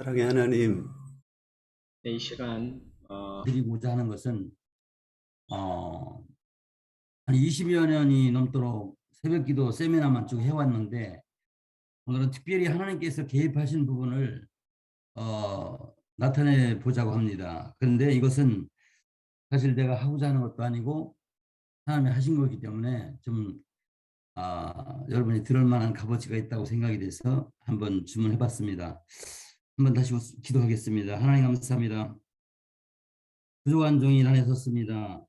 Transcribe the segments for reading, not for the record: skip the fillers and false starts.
사랑의 하나님, 이 시간 드리고자 하는 것은 어, 한 20여 년이 넘도록 새벽기도 세미나만 쭉 해왔는데 오늘은 특별히 하나님께서 개입하신 부분을 나타내 보자고 합니다. 그런데 이것은 사실 내가 하고자 하는 것도 아니고 하나님이 하신 거기 때문에 좀 여러분이 들을 만한 값어치가 있다고 생각이 돼서 한번 주문해 봤습니다. 한번 다시 기도하겠습니다. 하나님 감사합니다. 부족한 종이 난에 섰습니다.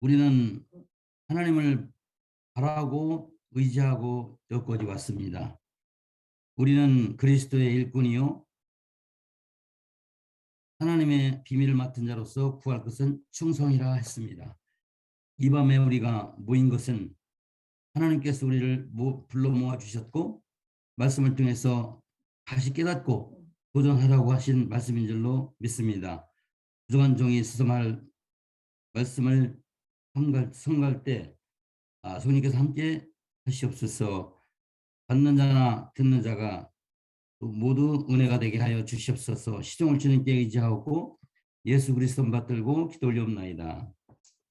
우리는 하나님을 바라고 의지하고 여기까지 왔습니다. 우리는 그리스도의 일꾼이요 하나님의 비밀을 맡은 자로서 구할 것은 충성이라 했습니다. 이 밤에 우리가 모인 것은 하나님께서 우리를 불러 모아 주셨고 말씀을 통해서 다시 깨닫고 도전하라고 하신 말씀인 줄로 믿습니다. 부족한 종이 스스말 말씀을 성갈 때 성령께서 함께 하시옵소서. 받는 자나 듣는 자가 모두 은혜가 되게 하여 주시옵소서. 시종을 주님께 의지하고 예수 그리스도 받들고 기도 올리옵나이다.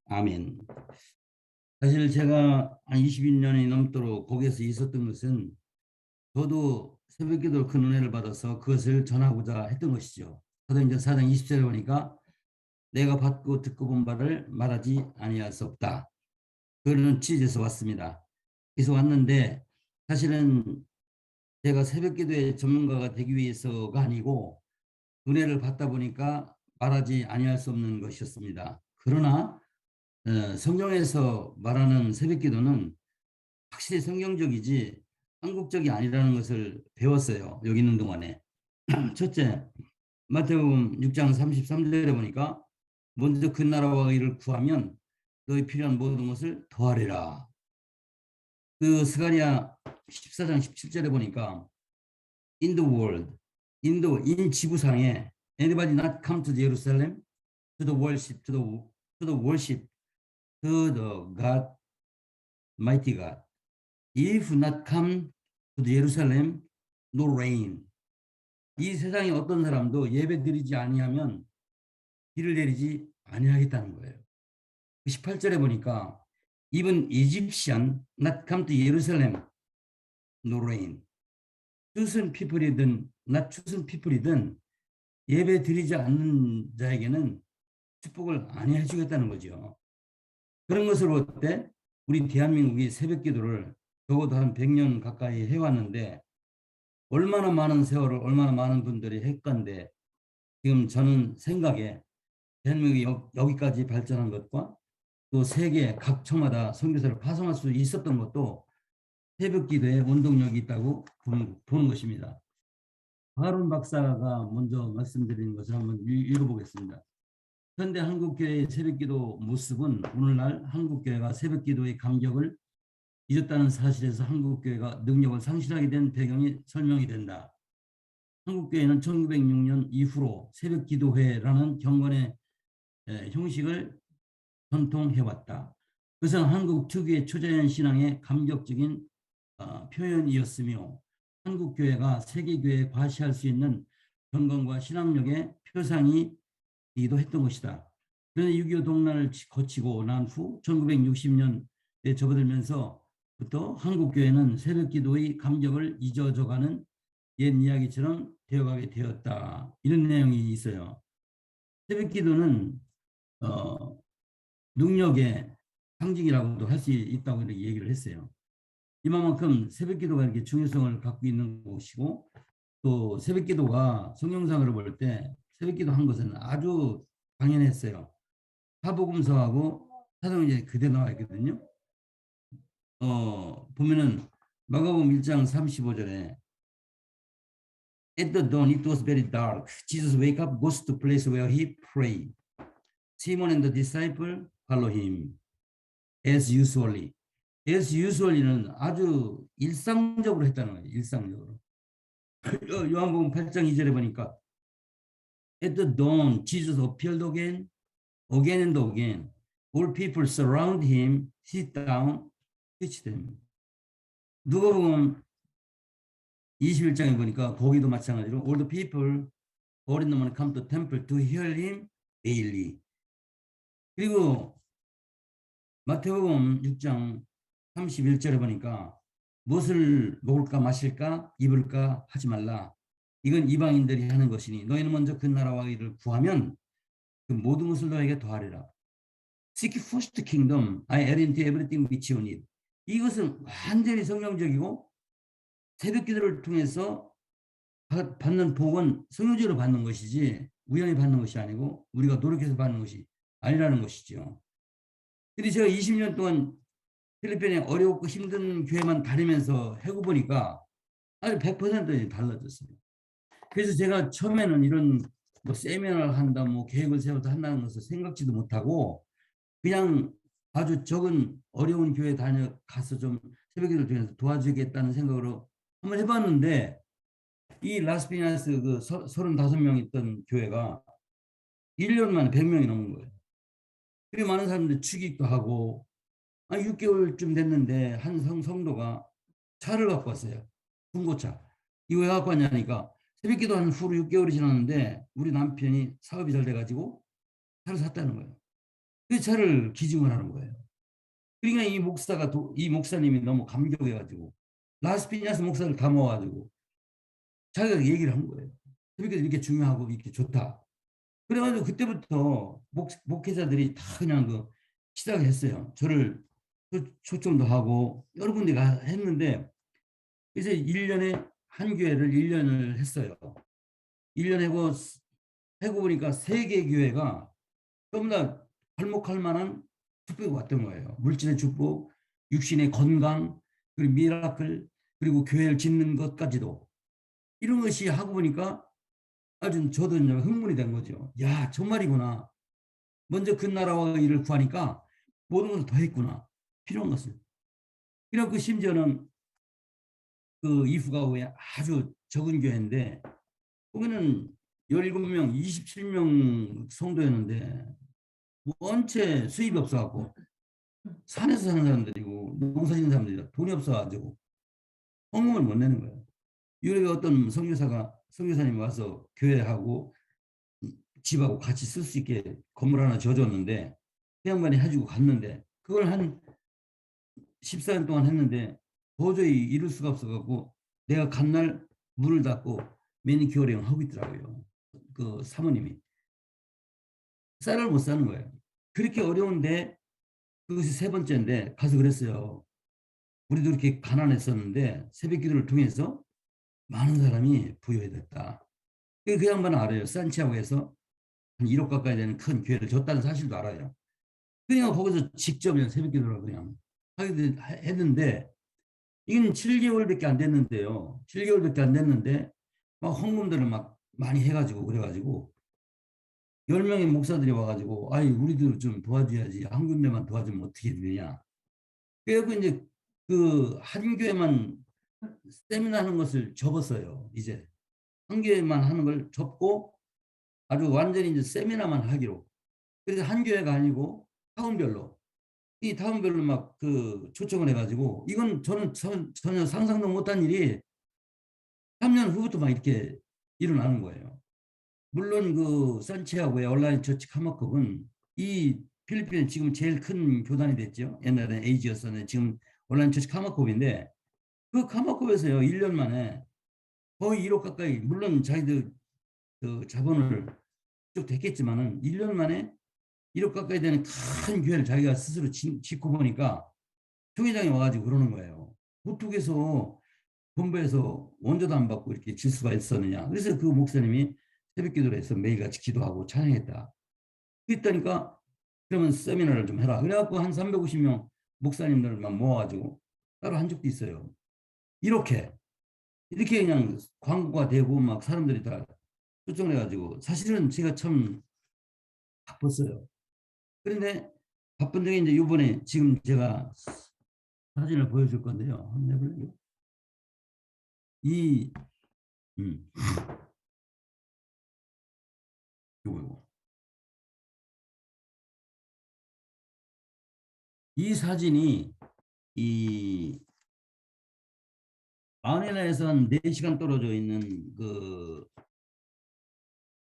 아멘. 사실 제가 한 21년이 넘도록 거기에서 있었던 것은 저도 새벽기도로 큰 은혜를 받아서 그것을 전하고자 했던 것이죠. 사도행전 4장 20절에 보니까 내가 받고 듣고 본 바를 말하지 아니할 수 없다. 그런 취지에서 왔습니다. 그래서 왔는데 사실은 제가 새벽기도의 전문가가 되기 위해서가 아니고 은혜를 받다 보니까 말하지 아니할 수 없는 것이었습니다. 그러나 성경에서 말하는 새벽기도는 확실히 성경적이지 한국적이 아니라는 것을 배웠어요. 여기 있는 동안에. 첫째, 마태복음 6장 33절에 보니까 먼저 그 나라와 의를 구하면 너희 필요한 모든 것을 더하리라. 그 스가랴 14장 17절에 보니까 in the world, 인 지구상에 anybody not come to Jerusalem to the worship to the worship to the God mighty God. If not come to Jerusalem, no rain. 이 세상에 어떤 사람도 예배 드리지 아니하면 비를 내리지 아니하겠다는 거예요. 18절에 보니까 even Egyptian not come to Jerusalem, no rain. chosen people이든 not chosen people이든 예배 드리지 않는 자에게는 축복을 안 해주겠다는 거죠. 그런 것을 볼 때 우리 대한민국이 새벽기도를 적어도 한 100년 가까이 해왔는데 얼마나 많은 세월을 얼마나 많은 분들이 했건데 지금 저는 생각에 대한민국이 여기까지 발전한 것과 또 세계 각 처마다 선교사를 파송할 수 있었던 것도 새벽기도에 원동력이 있다고 보는 것입니다. 바론 박사가 먼저 말씀드리는 것을 한번 읽어보겠습니다. 현대 한국교회의 새벽기도 모습은 오늘날 한국교회가 새벽기도의 감격을 잊었다는 사실에서 한국교회가 능력을 상실하게 된 배경이 설명이 된다. 한국교회는 1906년 이후로 새벽기도회라는 경건의 형식을 전통해왔다. 그것은 한국 특유의 초자연 신앙의 감격적인 표현이었으며 한국교회가 세계교회에 과시할 수 있는 경건과 신앙력의 표상이기도 했던 것이다. 그런데 6.25 동란을 거치고 난 후 1960년에 접어들면서부터 한국교회는 새벽기도의 감격을 잊어져가는 옛 이야기처럼 되어가게 되었다. 이런 내용이 있어요. 새벽기도는 능력의 상징이라고도 할 수 있다고 이렇게 얘기를 했어요. 이만큼 새벽기도가 이렇게 중요성을 갖고 있는 것이고 또 새벽기도가 성경상으로 볼 때 새벽기도 한 것은 아주 당연했어요. 사복음서하고 사도행전에 그대로 나와 있거든요. 보면은 마가복음 1장 35절에 At the dawn it was very dark. Jesus wake up, goes to the place where he prayed. Simon and the disciple follow him as usually. as usually는 아주 일상적으로 했다는 거예요. 일상적으로. 요한복음 8장 2절에 보니까 At the dawn, Jesus appeared again and again. All people surround him, sit down, teach them. 누가복음 21장에 보니까 거기도 마찬가지로 all the people all in the morning come to temple to hear him daily. 그리고 마태복음 6장 31절에 보니까 무엇을 먹을까 마실까 입을까 하지 말라. 이건 이방인들이 하는 것이니 너희는 먼저 그 나라와 의를 구하면 그 모든 것을 너에게 더하리라. Seek first the kingdom, I add into everything which you need. 이것은 완전히 성경적이고 새벽 기도를 통해서 받는 복은 성경적으로 받는 것이지 우연히 받는 것이 아니고 우리가 노력해서 받는 것이 아니라는 것이죠. 근데 제가 20년 동안 필리핀에 어렵고 힘든 교회만 다니면서 해고 보니까 아주 100% 달라졌어요. 그래서 제가 처음에는 이런 뭐 세미나를 한다, 뭐 계획을 세워서 한다는 것을 생각지도 못하고 그냥 아주 적은 어려운 교회 가서 좀 새벽기도를 통해서 도와주겠다는 생각으로 한번 해봤는데 이 라스피나스 그 35명 있던 교회가 1년 만에 100명이 넘은 거예요. 그리고 많은 사람들이 축의도 하고 6개월쯤 됐는데 한 성도가 차를 갖고 왔어요. 중고차. 이거 왜 갖고 왔냐니까 새벽기도 한 후로 6개월이 지났는데 우리 남편이 사업이 잘 돼가지고 차를 샀다는 거예요. 그 차를 기증을 하는 거예요. 그러니까 이 목사님이 너무 감격해가지고 라스피냐스 목사를 다 모아가지고 자기가 얘기를 한 거예요. 새벽기도 이렇게 중요하고 이렇게 좋다. 그래가지고 그때부터 목회자들이 다 그냥 그 시작을 했어요. 저를 초청도 하고 여러 군데가 했는데 이제 1년에 한 교회를 1년을 했어요. 1년 해고 보니까 세 개 교회가 전부 다 발목할 만한 축복이 왔던 거예요. 물질의 축복, 육신의 건강, 그리고 미라클, 그리고 교회를 짓는 것까지도 이런 것이 하고 보니까 아주 저도 흥분이 된 거죠. 야, 정말이구나. 먼저 그 나라와 일을 구하니까 모든 것을 더 했구나. 필요한 것을. 그래갖고 심지어는 그 이후가 후에 아주 적은 교회인데 거기는 17명, 27명 성도였는데 원체 수입이 없어갖고 산에서 사는 사람들이고 농사 짓는 사람들이라 돈이 없어가지고 헌금을 못 내는 거예요. 유럽에 어떤 선교사님이 와서 교회하고 집하고 같이 쓸 수 있게 건물 하나 지어줬는데 그 양반이 해주고 갔는데 그걸 한 14년 동안 했는데 도저히 이룰 수가 없어갖고 내가 간 날 문을 닫고 매니큐어링 하고 있더라고요. 그 사모님이 쌀을 못 사는 거예요. 그렇게 어려운데 그것이 세 번째인데 가서 그랬어요. 우리도 이렇게 가난했었는데 새벽 기도를 통해서 많은 사람이 부여됐다. 그 양반은 알아요. 산티아고에서 한 1억 가까이 되는 큰 교회를 줬다는 사실도 알아요. 그냥 거기서 직접 그냥 새벽 기도를 그냥 했는데 이건 7개월밖에 안 됐는데요. 7개월밖에 안 됐는데 막 헌금들을 막 많이 해가지고 그래가지고 10명의 목사들이 와가지고 아이 우리들 좀 도와줘야지 한 군데만 도와주면 어떻게 되냐. 그래갖고 이제 그 한 교회만 세미나 하는 것을 접었어요. 이제 한 교회만 하는 걸 접고 아주 완전히 이제 세미나만 하기로. 그래서 한 교회가 아니고 타운별로 이 타운별로 막 그 초청을 해가지고 이건 저는 전혀 상상도 못한 일이 3년 후부터 막 이렇게 일어나는 거예요. 물론 그 산티아고의 온라인 처치 카마컵은 이 필리핀에 지금 제일 큰 교단이 됐죠. 옛날에 에이지였었는데 지금 온라인 처치 카마컵인데 그 카마컵에서요 1년 만에 거의 1억 가까이 물론 자기들 그 자본을 쭉 됐겠지만은 1년 만에 1억 가까이 되는 큰 교회를 자기가 스스로 짓고 보니까 총회장이 와가지고 그러는 거예요. 어떻게서 본부에서 원조도 안 받고 이렇게 질 수가 있었느냐. 그래서 그 목사님이 새벽 기도를 해서 매일같이 기도하고 찬양했다. 그랬다니까 그러면 세미나를 좀 해라. 그래갖고 한 350명 목사님들만 모아가지고 따로 한 적도 있어요. 이렇게 그냥 광고가 되고 막 사람들이 다 초청을 해가지고 사실은 제가 참 바빴어요. 그런데 바쁜 중에 이제 이번에 지금 제가 사진을 보여줄 건데요. 한번 해볼래요? 이 음, 요거 이 사진이 이 마닐라에서 한 4시간 떨어져 있는 그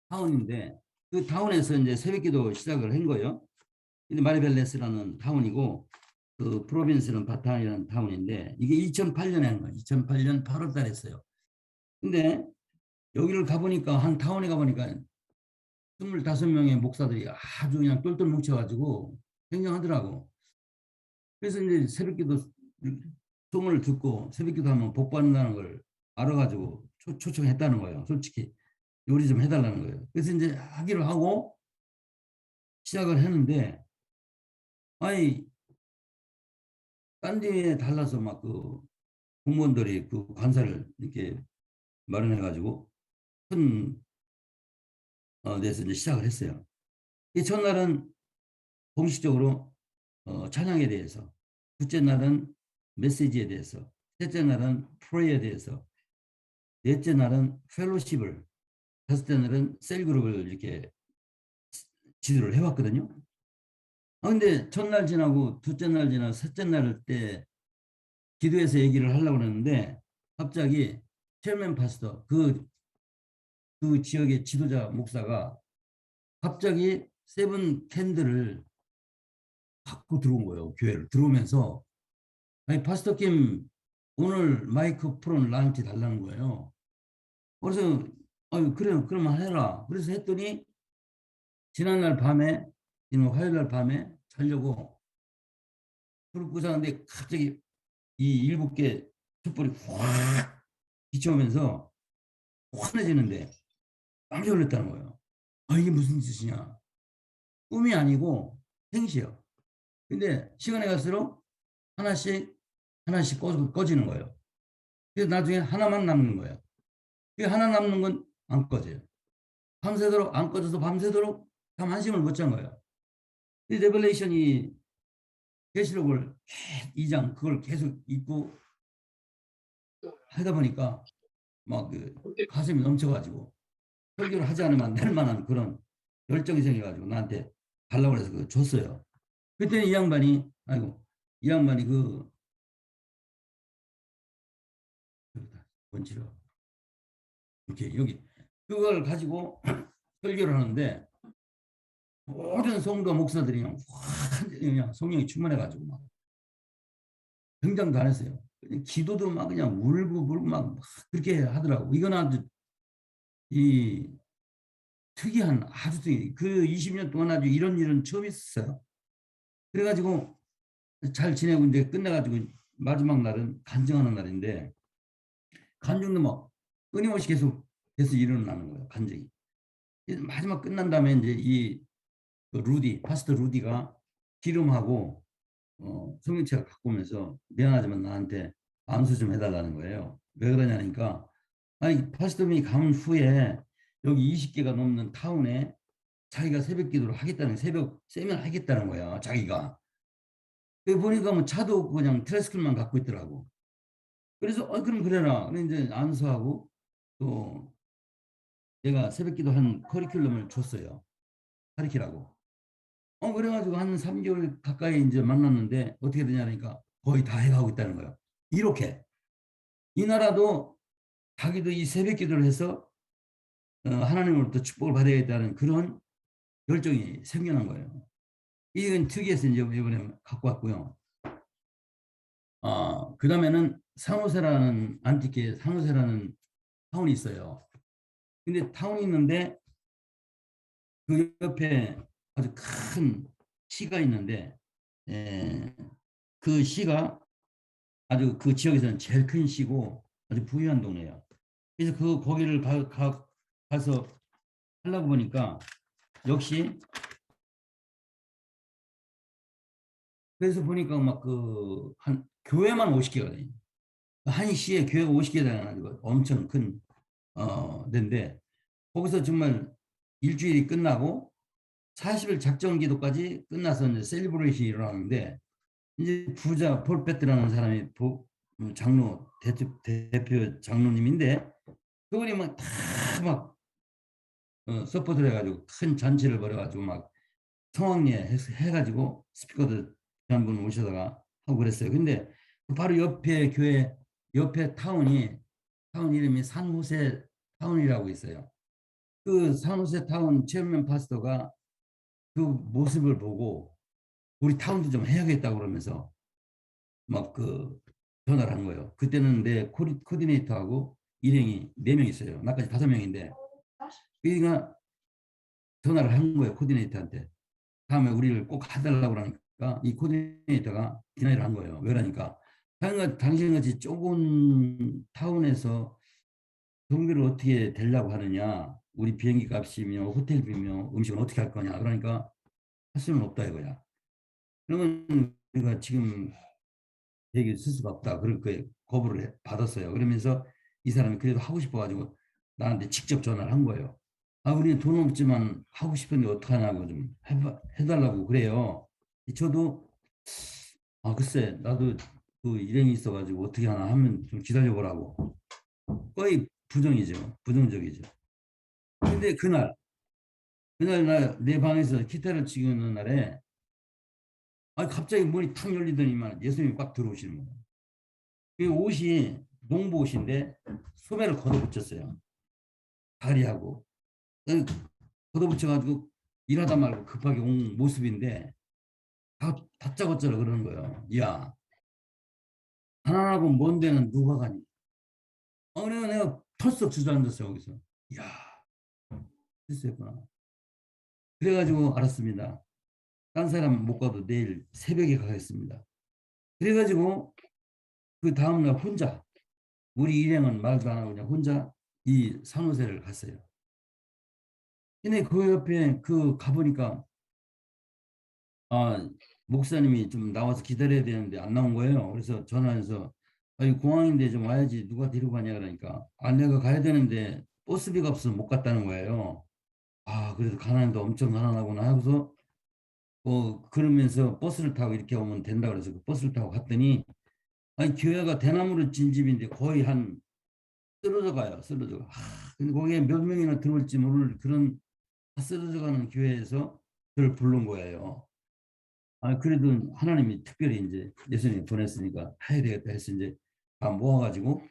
타운인데 그 타운에서 이제 새벽기도 시작을 한 거예요. 근데 마리벨레스라는 타운이고 그 프로빈스는 바탕이라는 타운인데 이게 2008년에 한 거예요. 2008년 8월 달에 했어요. 근데 여기를 가보니까 한 타운에 가보니까 25명의 목사들이 아주 그냥 똘똘 뭉쳐가지고 굉장하더라고. 그래서 이제 새벽기도 소문을 듣고 새벽기도 하면 복 받는다는 걸 알아가지고 초청했다는 거예요. 솔직히 요리 좀 해달라는 거예요. 그래서 이제 하기로 하고 시작을 했는데 아니 딴 데에 달라서 막 그 공무원들이 그 관사를 이렇게 마련해가지고 큰 데서 이제 시작을 했어요. 이 첫날은 공식적으로 찬양에 대해서, 둘째 날은 메시지에 대해서, 셋째 날은 프레이에 대해서, 넷째 날은 펠로십을, 다섯째 날은 셀그룹을 이렇게 지도를 해왔거든요. 근데 첫날 지나고 둘째 날 지나고 셋째 날 때 기도해서 얘기를 하려고 그러는데 갑자기 체어맨 파스터 그 지역의 지도자 목사가 갑자기 세븐 캔들을 갖고 들어온 거예요. 교회를 들어오면서 아니 파스터 김 오늘 마이크 프로는 나한테 달라는 거예요. 그래서 아유 그래요 그러면 해라. 그래서 했더니 지난날 밤에 화요일 날 밤에 자려고 그러고 자는데 갑자기 이 일곱 개 촛불이 확 비춰오면서 환해지는데 깜짝 놀랐다는 거예요. 아 이게 무슨 짓이냐. 꿈이 아니고 생시요. 근데 시간이 갈수록 하나씩 하나씩 꺼지는 거예요. 그래서 나중에 하나만 남는 거예요. 그 하나 남는 건 안 꺼져요. 밤새도록 안 꺼져서 밤새도록 참 한심을 못 잔 거예요. 이 레벨레이션이 계시록을 2장 그걸 계속 읽고 하다 보니까 막 그 가슴이 넘쳐가지고 설교를 하지 않으면 안 될 만한 그런 열정이 생겨가지고 나한테 달라고 해서 그거 줬어요. 그때 이 양반이 아이고 이 양반이 그 원치로 이렇게 여기 그걸 가지고 설교를 하는데 모든 성도 목사들이 그냥 성령이 충만해가지고 막 등장도 안 했어요. 기도도 막 그냥 울고 막 그렇게 하더라고. 이건 아주 이 특이한 아주 특이 그 20년 동안 아주 이런 일은 처음 있었어요. 그래가지고 잘 지내고 이제 끝내가지고 마지막 날은 간증하는 날인데 간증도 막 끊임없이 계속 일어나는 거예요. 간증이. 마지막 끝난 다음에 이제 이 파스터 루디가 기름하고 성경책을 갖고 오면서 미안하지만 나한테 암수 좀 해달라는 거예요. 왜 그러냐니까 아니 파스터님이 간 후에 여기 20개가 넘는 타운에 자기가 새벽 기도를 하겠다는 새벽 세미나를 하겠다는 거야. 자기가. 그 보니까 뭐 차도 없고 그냥 트레스클만 갖고 있더라고. 그래서 그럼 그래라. 근데 이제 안수하고 또 내가 새벽 기도 한 커리큘럼을 줬어요. 가르치라고. 그래가지고 한 3개월 가까이 이제 만났는데 어떻게 되냐니까 거의 다 해가고 있다는 거예요. 이렇게. 이 나라도 자기도 이 새벽 기도를 해서 하나님으로부터 축복을 받아야겠다는 그런 열정이 생겨난 거예요. 이건 특이해서 이제 이번에 갖고 왔고요. 그 다음에는 안티케 산호세라는 타운이 있어요. 근데 타운이 있는데 그 옆에 아주 큰 시가 있는데 그 시가 아주 그 지역에서는 제일 큰 시고 아주 부유한 동네예요. 그래서 거기를 가서 하려고 보니까 역시 그래서 보니까 막 그 한 교회만 50개가 돼. 한 시에 교회가 50개 되는 엄청 큰 데인데 거기서 정말 일주일이 끝나고 40일 작정 기도까지 끝나서 이제 셀리브레이션이 일어나는데 이제 부자 폴 베트라는 사람이 장로 대표 장로님인데 그분이 막다막 서포트를 해가지고 큰 잔치를 벌여가지고 막 성황리에 해가지고 스피커들 한 분 오셔다가 하고 그랬어요. 근데 바로 옆에 교회 옆에 타운 이름이 산호세 타운이라고 있어요. 그 산호세 타운 체어맨 파스터가 그 모습을 보고 우리 타운도 좀 해야겠다고 그러면서 막 그 전화를 한 거예요. 그때는 내 코디네이터하고 일행이 4명 있어요. 나까지 5명인데 그러니까 전화를 한 거예요. 코디네이터한테. 다음에 우리를 꼭 해달라고 그러니까 이 코디네이터가 디나이를 한 거예요. 왜냐니까 당신같이 좁은 타운에서 경비를 어떻게 되려고 하느냐. 우리 비행기 값이며 호텔비며 음식은 어떻게 할 거냐. 그러니까 할 수는 없다 이거야. 그러면 우리가 지금 얘기를 쓸 수가 없다. 그렇게 거부를 받았어요. 그러면서 이 사람이 그래도 하고 싶어가지고 나한테 직접 전화를 한 거예요. 아, 우리는 돈 없지만 하고 싶은데 어떡하냐고 좀 해달라고 그래요. 저도 아, 글쎄, 나도 그 일행이 있어가지고 어떻게 하나 하면 좀 기다려보라고. 거의 부정이죠. 부정적이죠. 근데 그날 내 방에서 기타를 치는 날에 아, 갑자기 문이 탁 열리더니만 예수님이 꽉 들어오시는 거예요. 그 옷이 농부 옷인데 소매를 걷어붙였어요. 다리하고. 걷어붙여가지고 일하다 말고 급하게 온 모습인데 다짜고짜로 그러는 거예요. 야, 가난하고 먼 데는 누가 가니? 내가 털썩 주저앉았어요, 거기서. 야, 실수했구나. 그래가지고 알았습니다. 딴 사람 못 가도 내일 새벽에 가겠습니다. 그래가지고 그 다음날 혼자, 우리 일행은 말도 안 하고 그냥 혼자 이 산호세를 갔어요. 근데 그 옆에 그 가보니까 아, 목사님이 좀 나와서 기다려야 되는데 안 나온 거예요. 그래서 전화해서 아니 공항인데 좀 와야지 누가 데리고 가냐 그러니까 아 내가 가야 되는데 버스비가 없어서 못 갔다는 거예요. 아 그래도 가난해도 엄청 가난하구나 하고서 그러면서 버스를 타고 이렇게 오면 된다 그래서 그 버스를 타고 갔더니 아니 교회가 대나무로 진 집인데 거의 한 쓰러져 가요. 쓰러져 가. 근데 거기에 몇 명이나 들어올지 모를 그런 쓰러져 가는 교회에서 저를 부른 거예요. 아, 그래도 하나님이 특별히 이제 예수님 보냈으니까 해야 되겠다 해서 이제 다 모아가지고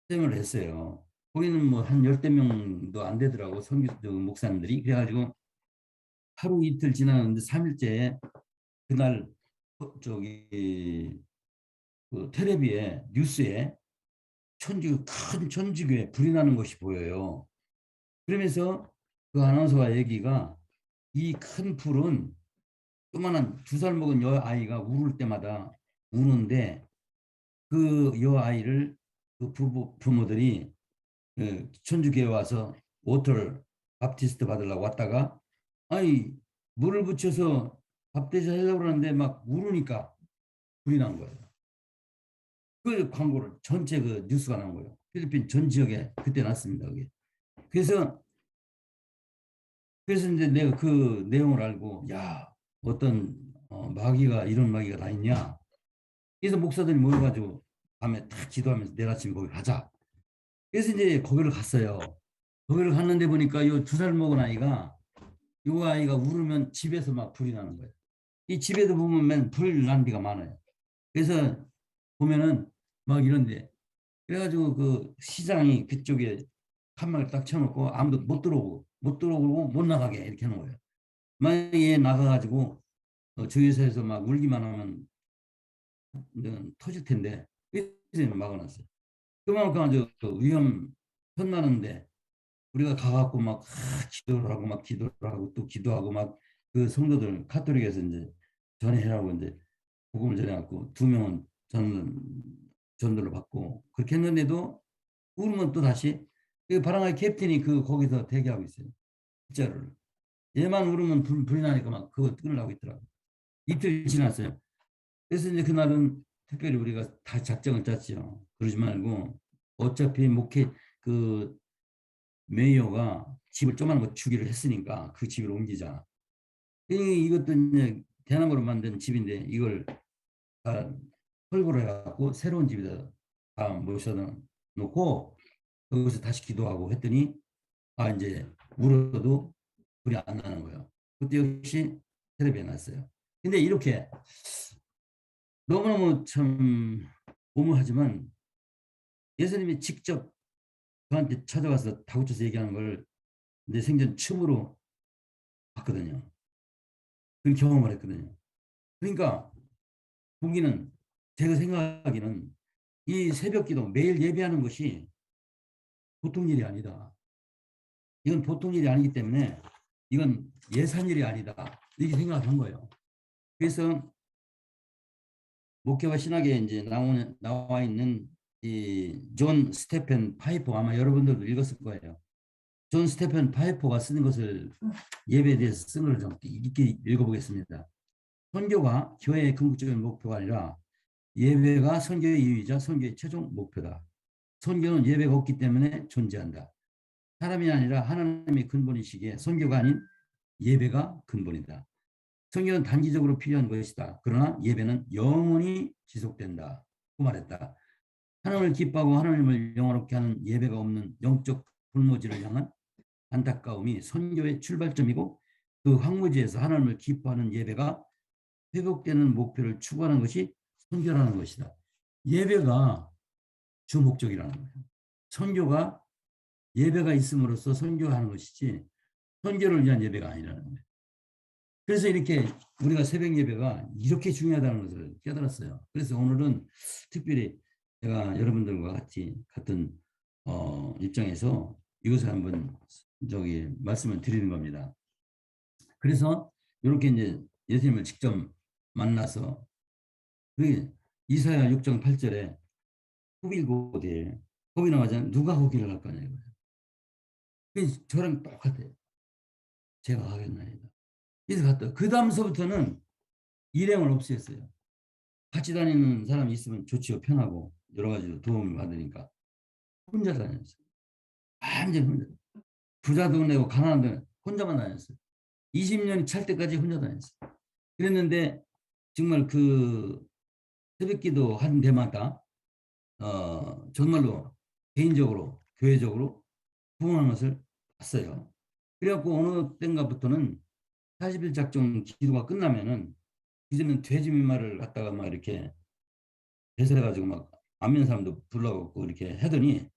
쌤을 했어요. 거기는 뭐 한 열대 명도 안 되더라고, 선교 목사님들이. 그래가지고 하루 이틀 지났는데 3일째에 그날 저기 그 텔레비에 뉴스에 큰 천주교에 불이 나는 것이 보여요. 그러면서 그 아나운서가 얘기가 이 큰 불은 조만한 2살 먹은 여아이가 울을 때마다 우는데 그 여아이를 그 부모들이 천주교에 와서 워터 밥티스트 받으려고 왔다가 아니 물을 붙여서 밥대접 하려고 그러는데 막 울으니까 불이 난 거예요. 그 광고를 전체 그 뉴스가 나온 거예요. 필리핀 전 지역에 그때 났습니다. 그게. 그래서 그래서 이제 내가 그 내용을 알고 야 어떤 마귀가 이런 마귀가 다 있냐. 그래서 목사들이 모여가지고 밤에 다 기도하면서 내일 아침에 거기 가자. 그래서 이제 거기를 갔어요. 거기를 갔는데 보니까 이 2살 먹은 아이가 이 아이가 울으면 집에서 막 불이 나는 거예요. 이 집에도 보면 불 난 데가 많아요. 그래서 보면은 막 이런데 그래가지고 그 시장이 그쪽에 칸막을 딱 쳐놓고 아무도 못 들어오고 못 나가게 이렇게 하는 거예요. 만약에 나가가지고 주유소에서 막 울기만 하면 터질 텐데 그래서 막아놨어요. 그만큼 아주 위험 선나는데 우리가 가갖고 막 기도를 하고 막 기도를 하고 또 기도하고 막 그 성도들 카톨릭에서 이제 전해하라고 이제 복음을 전해갖고 2명은 전도를 받고 그렇게 했는데도 울으면 또 다시 그 바랑아이 캡틴이 그 거기서 대기하고 있어요. 빗자루를 얘만 울으면 불이 나니까 막 그거 끊으려고 있더라고. 이틀 지났어요. 그래서 이제 그날은 특별히 우리가 다 작정을 짰죠. 그러지 말고 어차피 목회 그 메이어가 집을 조그마한 거 주기로 했으니까 그 집을 옮기자. 이것도 이제 대나무로 만든 집인데 이걸 다 철거를 해갖고 새로운 집에다 다 모셔다 놓고 거기서 다시 기도하고 했더니 아 이제 울어도 불이 안 나는 거예요. 그때 역시 텔레비에 났어요. 근데 이렇게 너무너무 참 고무하지만 예수님이 직접 저한테 찾아와서 다구쳐서 얘기하는 걸 내 생전 처음으로 봤거든요. 그 경험을 했거든요. 그러니까 보기는 제가 생각하기는 이 새벽기도 매일 예배하는 것이 보통 일이 아니다. 이건 보통 일이 아니기 때문에 이건 예산일이 아니다. 이렇게 생각한 거예요. 그래서 목회와 신학에 이제 나와 있는 이 존 스테펜 파이퍼, 아마 여러분들도 읽었을 거예요. 존 스테펜 파이퍼가 쓴 것을, 예배에 대해서 쓴 것을 좀 읽게 읽어보겠습니다. 선교가 교회의 궁극적인 목표가 아니라 예배가 선교의 이유이자 선교의 최종 목표다. 선교는 예배가 없기 때문에 존재한다. 사람이 아니라 하나님의 근본이시기에 선교가 아닌 예배가 근본이다. 선교는 단기적으로 필요한 것이다. 그러나 예배는 영원히 지속된다. 그 말했다. 하나님을 기뻐하고 하나님을 영화롭게 하는 예배가 없는 영적 불모지를 향한 안타까움이 선교의 출발점이고, 그 황무지에서 하나님을 기뻐하는 예배가 회복되는 목표를 추구하는 것이 선교라는 것이다. 예배가 주 목적이라는 거예요. 선교가 예배가 있음으로써 선교하는 것이지 선교를 위한 예배가 아니라는 거예요. 그래서 이렇게 우리가 새벽 예배가 이렇게 중요하다는 것을 깨달았어요. 그래서 오늘은 특별히 제가 여러분들과 같은 입장에서 이것을 한번 말씀을 드리는 겁니다. 그래서 이렇게 이제 예수님을 직접 만나서 이사야 6장 8절에 후빌고대, 거기 나가자면 누가 호기를 할 거냐 이거예요. 저랑 똑같아요. 제가 하겠나이다. 그래서 갔다. 그 다음서부터는 일행을 없애었어요. 같이 다니는 사람이 있으면 좋지요. 편하고 여러 가지로 도움을 받으니까. 혼자 다녔어요. 완전 혼자. 부자도 내고 가난한데 혼자만 다녔어요. 20년이 찰 때까지 혼자 다녔어요. 그랬는데 정말 그 새벽기도 한 데마다 정말로 개인적으로 교회적으로 부흥한 것을 봤어요. 그래갖고 어느 때인가부터는 40일 작정 기도가 끝나면은 이제는 돼지 민말을 갖다가 막 이렇게 배설해가지고 막 안면 사람도 불러갖고 이렇게 하더니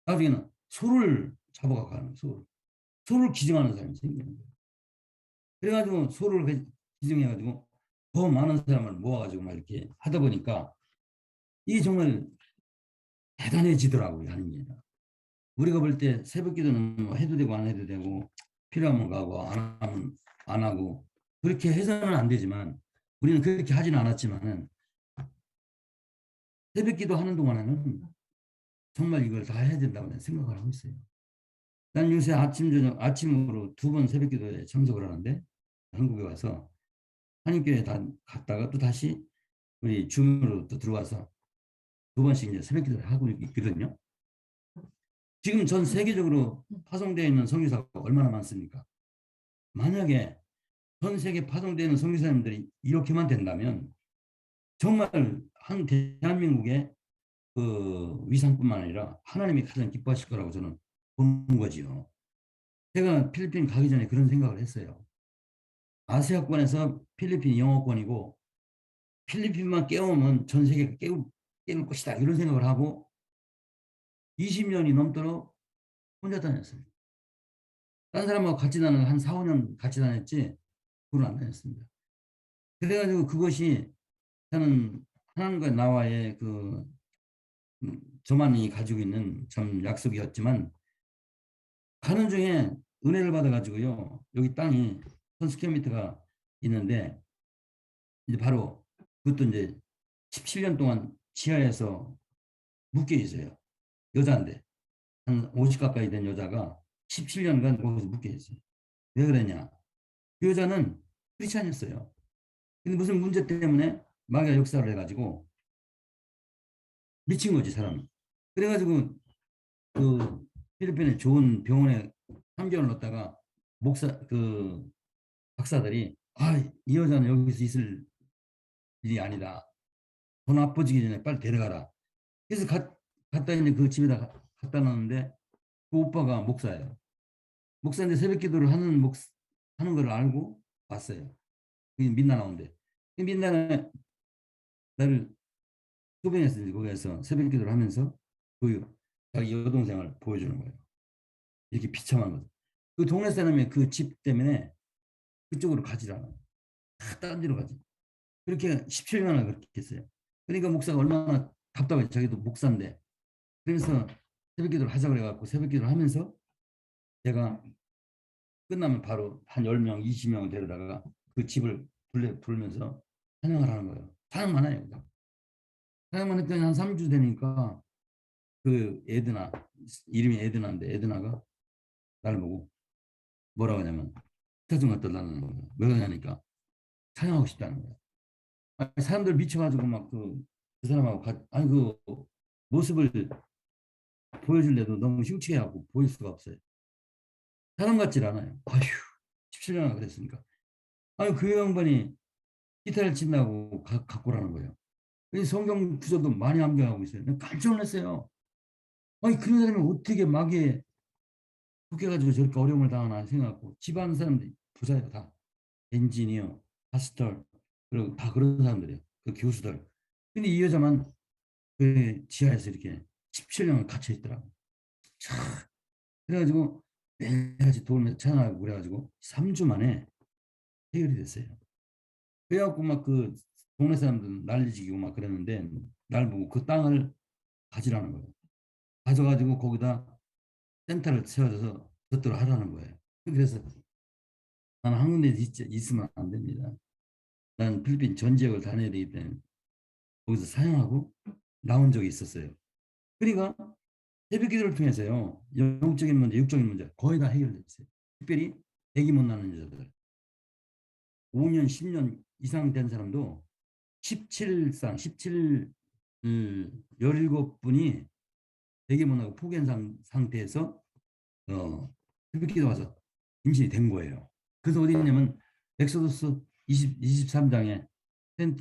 나중에는 소를 잡아갖고 가는 거예요. 소를 기증하는 사람이 생기는 거예요. 그래가지고 소를 기증해가지고 더 많은 사람을 모아가지고 막 이렇게 하다 보니까 이게 정말 대단해지더라고요, 하는 게. 우리가 볼 때 새벽 기도는 뭐 해도 되고 안 해도 되고 필요하면 가고 안 하면 안 하고 그렇게 해서는 안 되지만, 우리는 그렇게 하지는 않았지만은 새벽 기도 하는 동안에는 정말 이걸 다 해야 된다고 생각을 하고 있어요. 난 요새 아침으로 2번 새벽 기도에 참석을 하는데, 한국에 와서 한인교회 갔다가 또 다시 우리 줌으로 또 들어와서 2번씩 이제 새벽 기도를 하고 있거든요. 지금 전 세계적으로 파송되어 있는 선교사가 얼마나 많습니까? 만약에 전 세계 파송되는 선교사님들이 이렇게만 된다면 정말 한 대한민국의 그 위상뿐만 아니라 하나님이 가장 기뻐하실 거라고 저는 보는 거지요. 제가 필리핀 가기 전에 그런 생각을 했어요. 아시아권에서 필리핀이 영어권이고 필리핀만 깨우면 전 세계가 깨울 것이다, 이런 생각을 하고 20년이 넘도록 혼자 다녔습니다. 다른 사람하고 같이 다니는 한 4, 5년 같이 다녔지 그걸 안 다녔습니다. 그래가지고 그것이 저는 하나님과 나와의 저만이 가지고 있는 참 약속이었지만, 가는 중에 은혜를 받아가지고요. 여기 땅이 1000스퀘어미터가 있는데 이제 바로 그것도 이제 17년 동안 지하에서 묶여 있어요. 여자인데 한 50 가까이 된 여자가 17년간 거기서 묶여 있어요. 왜 그러냐? 그 여자는 크리스찬이었어요. 근데 무슨 문제 때문에 마귀가 역사를 해가지고 미친 거지, 사람이. 그래가지고 그 필리핀의 좋은 병원에 3개월 넣었다가 박사들이 이 여자는 여기서 있을 일이 아니다. 더 나빠지기 전에 빨리 데려가라. 그래서 갔다 이제 그 집에다 갖다 놨는데 그 오빠가 목사예요. 목사인데 새벽 기도를 하는 걸 알고 왔어요. 민다나온데. 민다나 나를 소변했어요. 거기에서 새벽 기도를 하면서 그 자기 여동생을 보여주는 거예요. 이렇게 비참한 거죠. 그 동네 사람이 그 집 때문에 그쪽으로 가지 않아요. 다 다른 데로 가지. 그렇게 17년을 그렇게 했어요. 그러니까 목사가 얼마나 답답해. 자기도 목사인데. 그래서 새벽 기도를 하자 그래갖고 새벽 기도를 하면서 제가 끝나면 바로 한 10명, 20명을 데려다가 그 집을 돌면서 찬양을 하는 거예요. 찬양만 해요. 찬양만 했더니 한 3주 되니까 그 에드나, 이름이 에드나인데 에드나가 나를 보고 뭐라고 하냐면 스타 좀 갖다 달라는 거예요. 왜 그러냐니까 찬양하고 싶다는 거예요. 아니, 사람들 미쳐가지고 막 그 사람하고 아니 그 모습을 보여줄래도 너무 흉측해하고 보일 수가 없어요. 사람 같질 않아요. 아휴, 17년을 그랬으니까. 아니 그 양반이 기타를 친다고 갖고 라는 거예요. 성경 구절도 많이 암기하고 있어요. 깜짝 놀랐어요. 아니 그런 사람이 어떻게 마귀에 속해가지고 저렇게 어려움을 당하나 생각하고 집안 사람들이 부자예요 다. 엔지니어, 파스터 그리고 다 그런 사람들이에요. 그 교수들. 근데 이 여자만 그 지하에서 이렇게 17년을 갇혀 있더라고. 그래가지고 매일같이 돌면서 찬양하고 그래가지고 3주 만에 해결이 됐어요. 그래갖고 막 그 동네 사람들 난리지기고 막 그랬는데 날 보고 그 땅을 가지라는 거예요. 가져가지고 거기다 센터를 세워줘서 그것대로 하라는 거예요. 그래서 나는 한 군데 있으면 안 됩니다. 난 필리핀 전 지역을 다녀야 되기 때문에 거기서 사용하고 나온 적이 있었어요. 그러니까 새벽 기도를 통해서요. 영적인 문제, 육적인 문제 거의 다 해결됐어요. 특별히 애기 못 낳는 여자들. 5년, 10년 이상 된 사람도 17상, 17분이 애기 못 낳고 포기한 상태에서 새벽 기도 와서 임신이 된 거예요. 그래서 어디 있냐면 엑소더스 23장에 23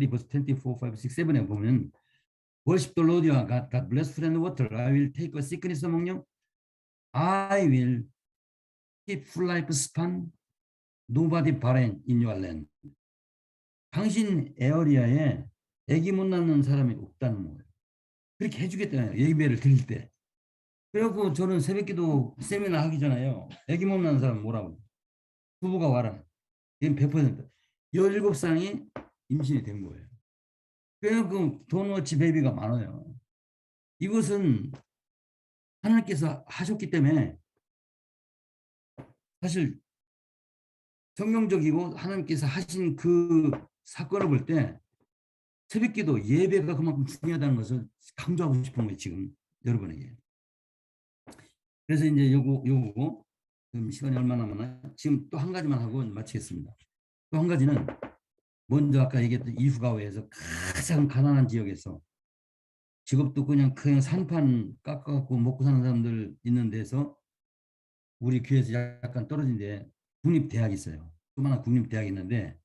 verse 24, 5, 6, 7에 보면 Worship the Lord your God, God bless food and water. I will take a sickness among you. I will keep full lifespan. Nobody barren in your land. 당신 에어리아에 아기 못 낳는 사람이 없다는 거예요. 그렇게 해주겠다는 예배를 드릴 때. 그래갖고 저는 새벽기도 세미나 하기 전에요. 아기 못 낳는 사람 뭐라고? 부부가 와라. 이건 100%. 17쌍이 임신이 된 거예요. 그래갖고 돈워치 베이비가 많아요. 이것은 하나님께서 하셨기 때문에 사실 성경적이고 하나님께서 하신 그 사건을 볼 때 새벽기도 예배가 그만큼 중요하다는 것을 강조하고 싶은 거예요. 지금 여러분에게. 그래서 이제 요거 지금 시간이 얼마 남았나? 지금 또 한 가지만 하고 마치겠습니다. 또 한 가지는 먼저 아까 얘기했던 이후가오에서 가장 가난한 지역에서 직업도 그냥 산판 깎아갖고 먹고 사는 사람들 있는 데서 우리 교회에서 약간 떨어진 데 국립대학이 있어요. 조그마한 국립대학이 있는데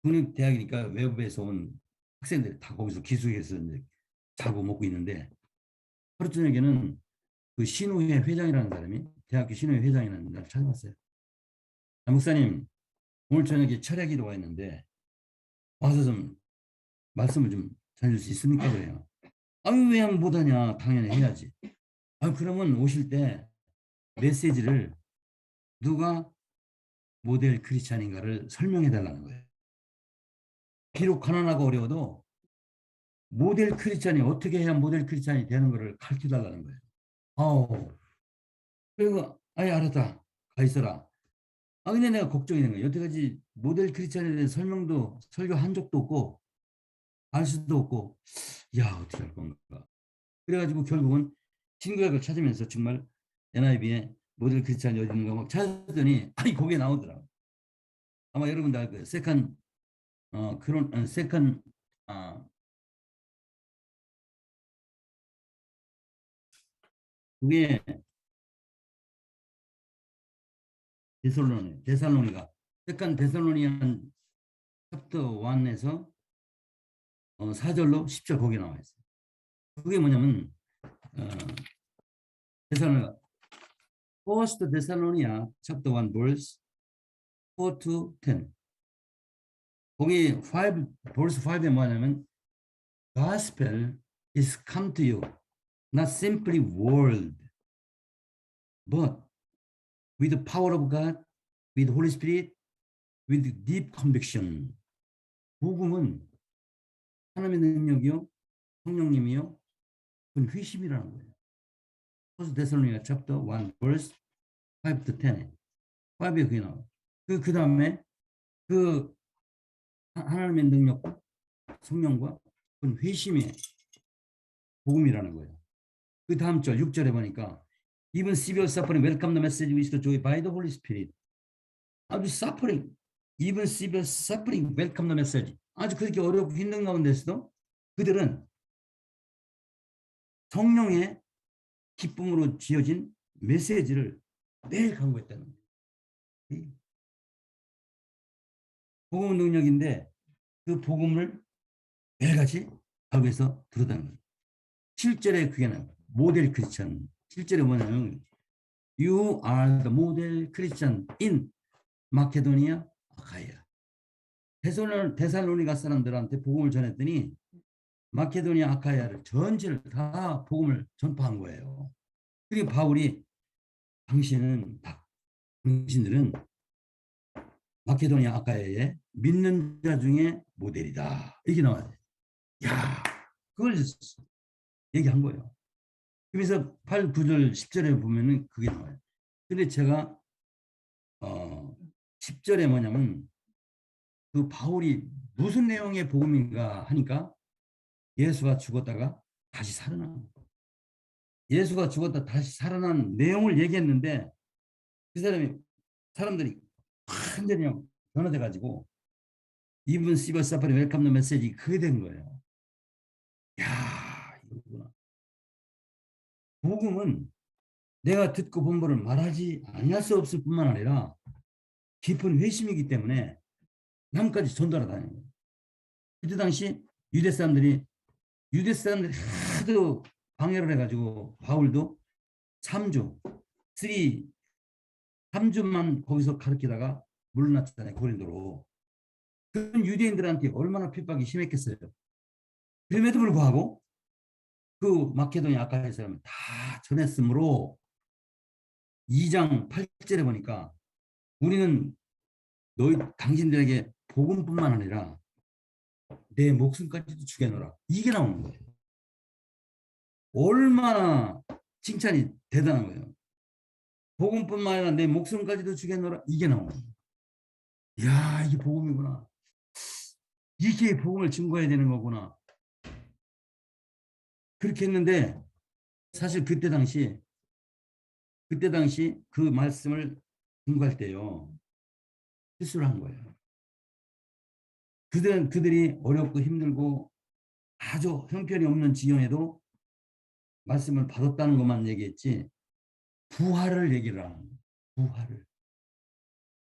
국립대학이니까 외부에서 온 학생들이 다 거기서 기숙해서 이제 자고 먹고 있는데 하루 저녁에는 그 신우회 회장이라는 사람이 대학교 신우회 회장이라는 날 찾아왔어요. 아, 목사님 오늘 저녁에 철야 기도가 있는데 와서 좀 말씀을 좀 전해줄 수 있습니까? 그래요. 아유 왜 못하냐 당연히 해야지. 아 그러면 오실 때 메시지를 누가 모델 크리스찬인가를 설명해 달라는 거예요. 비록 가난하고 어려워도 모델 크리스찬이 어떻게 해야 모델 크리스찬이 되는 것을 가르쳐 달라는 거예요. 아우 그리고 아예 알았다 가 있어라. 아 근데 내가 걱정이 되는 거예요. 여태까지 모델 크리스찬에 대해 설명도 설교한 적도 없고 알 수도 없고 야 어떻게 할 건가. 그래가지고 결국은 신구약을 찾으면서 정말 NIV에 모델 크리스찬이 어디 있는가 막 찾았더니 아니 거기에 나오더라고. 아마 여러분들 알 거예요. 세컨 그런 세컨 그게 데살로니가 세컨 데살로니안 챕터 1에서 4절로 10절 거기에 나와 있어요. 그게 뭐냐면 데살로니가 First Thessalonia chapter 1 verse 4 to 10 거기 5 verse 5에 뭐냐면 Gospel is come to you not simply word, but with the power of God, with the Holy Spirit, with deep conviction. 복음은 하나님의 능력이요, 성령님이요, 그건 회심이라는 거예요. First Thessalonians chapter 1 verse 5 to 10. 5에 그게 나와요. 그 다음에 그 하나님의 능력과 성령과 그건 회심의 복음이라는 거예요. 그 다음 절 6절에 보니까 even severe suffering welcome the message with the joy by the Holy Spirit. 아주 suffering, even severe suffering welcome the message. 아주 그렇게 어렵고 힘든 가운데서도 그들은 성령의 기쁨으로 지어진 메시지를 매일 강구했다는 거예요. 복음 능력인데 그 복음을 매일같이 강구해서 들었다는 거예요. 7절에 그게 나와요. 모델 크리스찬. 7절에 뭐냐면 You are the model Christian in 마케도니아, 아카이아. 데살로니가 사람들한테 복음을 전했더니 마케도니아, 아카이아를 전체를 다 복음을 전파한 거예요. 그리고 바울이 당신들은 마케도니아, 아카이아의 믿는 자 중에 모델이다. 이렇게 나와요. 야, 그걸 얘기한 거예요. 그래서 8, 9절, 10절에 보면은 그게 나와요. 근데 제가 10절에 뭐냐면 그 바울이 무슨 내용의 복음인가 하니까 예수가 죽었다가 다시 살아난 거예요. 예수가 죽었다 다시 살아난 내용을 얘기했는데 그 사람들이 완전히 변화돼 가지고 Even Civil Suffering Welcome the Message 그게 된 거예요. 야, 이거구나. 복음은 내가 듣고 본 거를 말하지 아니할 수 없을 뿐만 아니라 깊은 회심이기 때문에 남까지 전달하다는 거예요. 그때 당시 유대 사람들이 하도 방해를 해가지고 바울도 3주, 3주만 거기서 가르치다가 물러났잖아요. 고린도로. 그런 유대인들한테 얼마나 핍박이 심했겠어요. 그럼에도 불구하고 그 마케도니아 아카이아 사람은 다 전했으므로 2장 8절에 보니까 우리는 당신들에게 복음뿐만 아니라 내 목숨까지도 주겠노라. 이게 나오는 거예요. 얼마나 칭찬이 대단한 거예요. 복음뿐만 아니라 내 목숨까지도 주겠노라. 이게 나오는 거예요. 이야, 이게 복음이구나. 이게 복음을 증거해야 되는 거구나. 그렇게 했는데 사실 그때 당시 그 말씀을 증거할 때요. 실수를 한 거예요. 그들이 어렵고 힘들고 아주 형편이 없는 지경에도 말씀을 받았다는 것만 얘기했지 부활을 얘기를 하는 거예요. 부활을.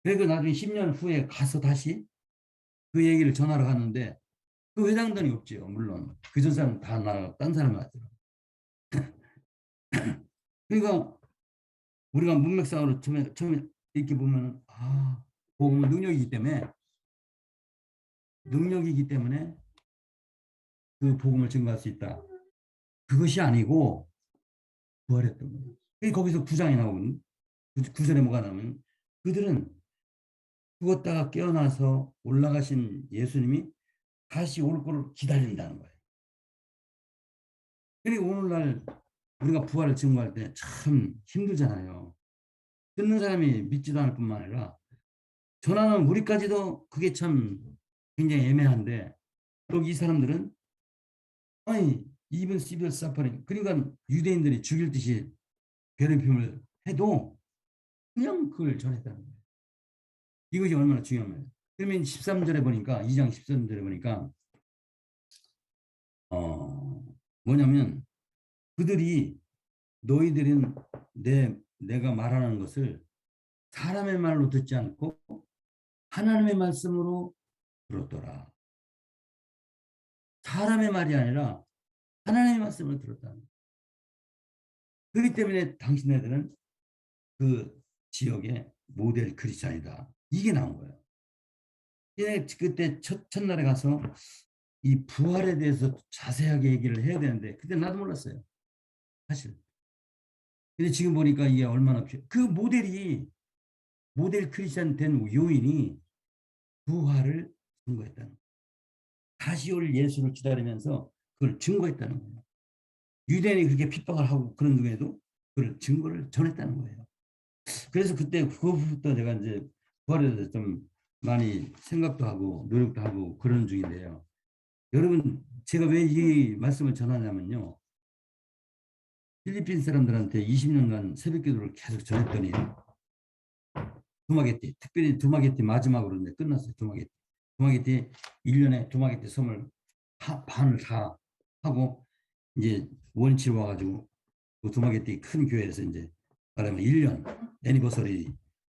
그리고 나중에 10년 후에 가서 다시 그 얘기를 전하러 갔는데 그 회장단이 없지요. 물론 그 전 사람 다 나가고 딴 사람 하더라고요. 그러니까 우리가 문맥상으로 처음에 이렇게 보면 복음은 능력이기 때문에 그 복음을 증거할 수 있다. 그것이 아니고 부활했던 거예요. 거기서 9장에 나오는 9절에 뭐가 나오면 그들은 죽었다가 깨어나서 올라가신 예수님이 다시 올 거를 기다린다는 거예요. 그리고 오늘날 우리가 부활을 증거할 때 참 힘들잖아요. 듣는 사람이 믿지도 않을 뿐만 아니라 전하는 우리까지도 그게 참 굉장히 애매한데 여기 이 사람들은 아니 even civil suffering 그러니까 유대인들이 죽일 듯이 괴롭힘을 해도 그냥 그걸 전했다는 거예요. 이것이 얼마나 중요한 거예요. 그러면 13절에 보니까 2장 13절에 보니까 뭐냐면 그들이 너희들은 내가 말하는 것을 사람의 말로 듣지 않고 하나님의 말씀으로 들었더라. 사람의 말이 아니라 하나님의 말씀을 들었다. 그렇기 때문에 당신네들은 그 지역의 모델 크리스찬이다. 이게 나온 거예요. 그때 첫날에 가서 이 부활에 대해서 자세하게 얘기를 해야 되는데 그때 나도 몰랐어요. 사실. 근데 지금 보니까 이게 얼마나 그 모델 크리스찬 된 요인이 부활을 증거했다는 거예요. 다시 올 예수를 기다리면서 그걸 증거했다는 거예요. 유대인이 그렇게 핍박을 하고 그런 중에도 그걸 증거를 전했다는 거예요. 그래서 그때 그거부터 제가 이제 부활에 대해서 좀 많이 생각도 하고 노력도 하고 그런 중인데요. 여러분, 제가 왜 이 말씀을 전하냐면요. 필리핀 사람들한테 20년간 새벽 기도를 계속 전했더니 두마게티, 특별히 두마게티 마지막으로 이제 끝났어요. 두마게티 1년에 두마게티 섬을 반을 다 하고 이제 원치 와가지고 그 두마게티 큰 교회에서 이제 말하면 1년 애니버서리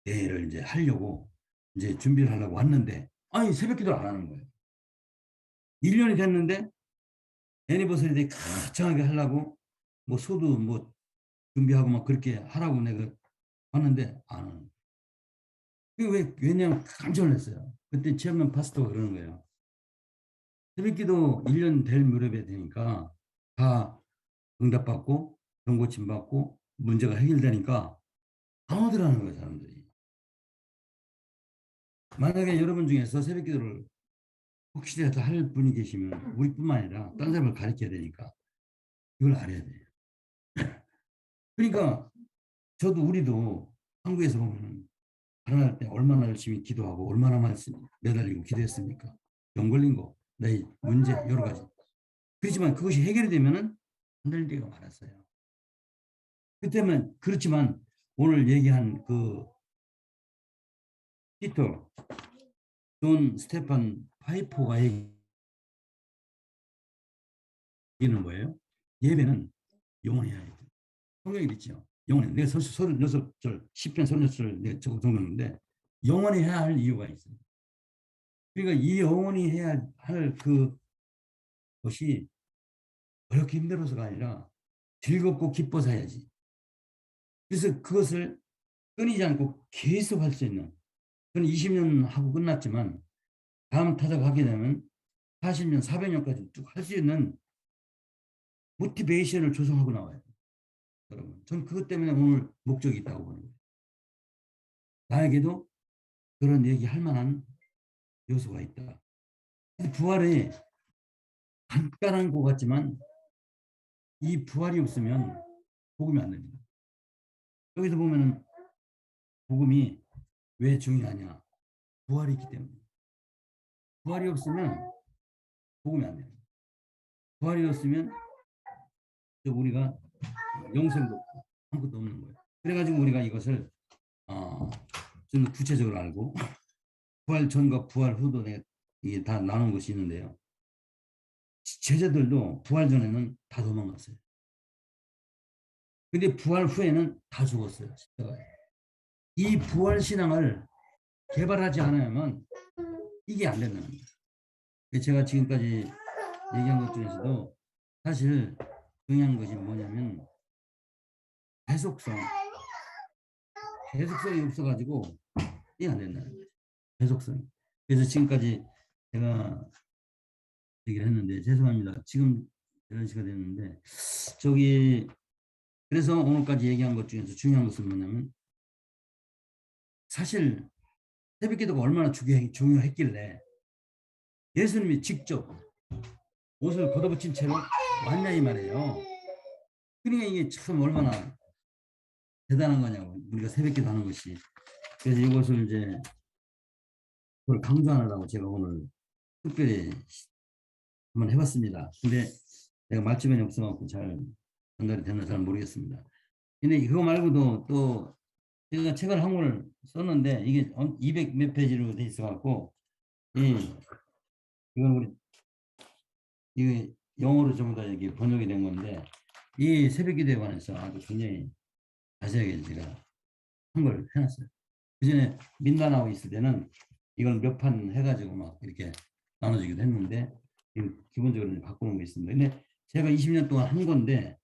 대회를 이제 하려고 이제 준비를 하려고 왔는데 아니 새벽 기도를 안 하는 거예요. 1년이 됐는데 애니버서리 대회 거창하게 하려고 뭐 소도 뭐 준비하고 막 그렇게 하라고 내가 왔는데 안 하는 거예요. 왜냐면 깜짝 놀랐어요. 그때 체험관 파스터가 그러는 거예요. 새벽기도 1년 될 무렵에 되니까 다 응답받고 병고침 받고 문제가 해결되니까 안 오더라는 거예요, 사람들이. 만약에 여러분 중에서 새벽기도를 혹시라도 할 분이 계시면 우리뿐만 아니라 다른 사람을 가르쳐야 되니까 이걸 알아야 돼요. 그러니까 우리도 한국에서 보면 가난할 때 얼마나 열심히 기도하고 얼마나 말씀 매달리고 기도했습니까? 병 걸린 거, 내 문제 여러 가지. 그렇지만 그것이 해결이 되면은 안 될 때가 많았어요. 그때면 그렇지만 오늘 얘기한 그 피터 존 스테판 파이포가 얘기는 뭐예요? 예배는 영원히 해야 돼. 성경에 있죠. 영원히. 내가 36절, 10편 36절 내가 적어놓는데 영원히 해야 할 이유가 있어요. 그러니까 이 영원히 해야 할 그것이 어렵게 힘들어서가 아니라 즐겁고 기뻐서 해야지. 그래서 그것을 끊이지 않고 계속 할 수 있는, 그건 20년 하고 끝났지만 다음 타자가 하게 되면 40년, 400년까지 쭉 할 수 있는 모티베이션을 조성하고 나와요. 여러분, 전 그것 때문에 오늘 목적이 있다고 보는 거예요. 나에게도 그런 얘기 할 만한 요소가 있다. 부활이 간단한 것 같지만 이 부활이 없으면 복음이 안 됩니다. 여기서 보면은 복음이 왜 중요하냐? 부활이 있기 때문에. 부활이 없으면 복음이 안 됩니다. 부활이 없으면 우리가 영생도 없고 아무것도 없는 거예요. 그래가지고 우리가 이것을 좀 구체적으로 알고 부활 전과 부활 후도 내가 이게 다 나눈 것이 있는데요. 제자들도 부활 전에는 다 도망갔어요. 근데 부활 후에는 다 죽었어요. 이 부활 신앙을 개발하지 않으면 이게 안 된다는 거예요. 제가 지금까지 얘기한 것 중에서도 사실 중요한 것이 뭐냐면 계속성, 계속성이 없어가지고 이게 안 된다는 거예요. 계속성. 그래서 지금까지 제가 얘기를 했는데 죄송합니다. 지금 이런 시간 됐는데 그래서 오늘까지 얘기한 것 중에서 중요한 것은 뭐냐면 사실 새벽기도가 얼마나 중요했길래 예수님이 직접 옷을 걷어붙인 채로 왔냐 이 말이에요. 그러니까 이게 참 얼마나 대단한 거냐고 우리가 새벽기도 하는 것이. 그래서 이것을 이제 그걸 강조하려고 제가 오늘 특별히 한번 해봤습니다. 근데 내가 말주변이 없어갖고 잘 전달이 됐나 잘 모르겠습니다. 근데 그거 말고도 또 제가 책을 한 권을 썼는데 이게 200 몇 페이지로 돼 있어갖고 이건 이게 영어로 전부 다 이게 번역이 된 건데 이 새벽기도에 관해서 아주 굉장히 자세하게 제가 한 걸 해놨어요. 그 전에 민다나오 있을 때는 이걸 몇 판 해가지고 막 이렇게 나눠주기도 했는데 기본적으로 바꾸는 게 있습니다. 근데 제가 20년 동안 한 건데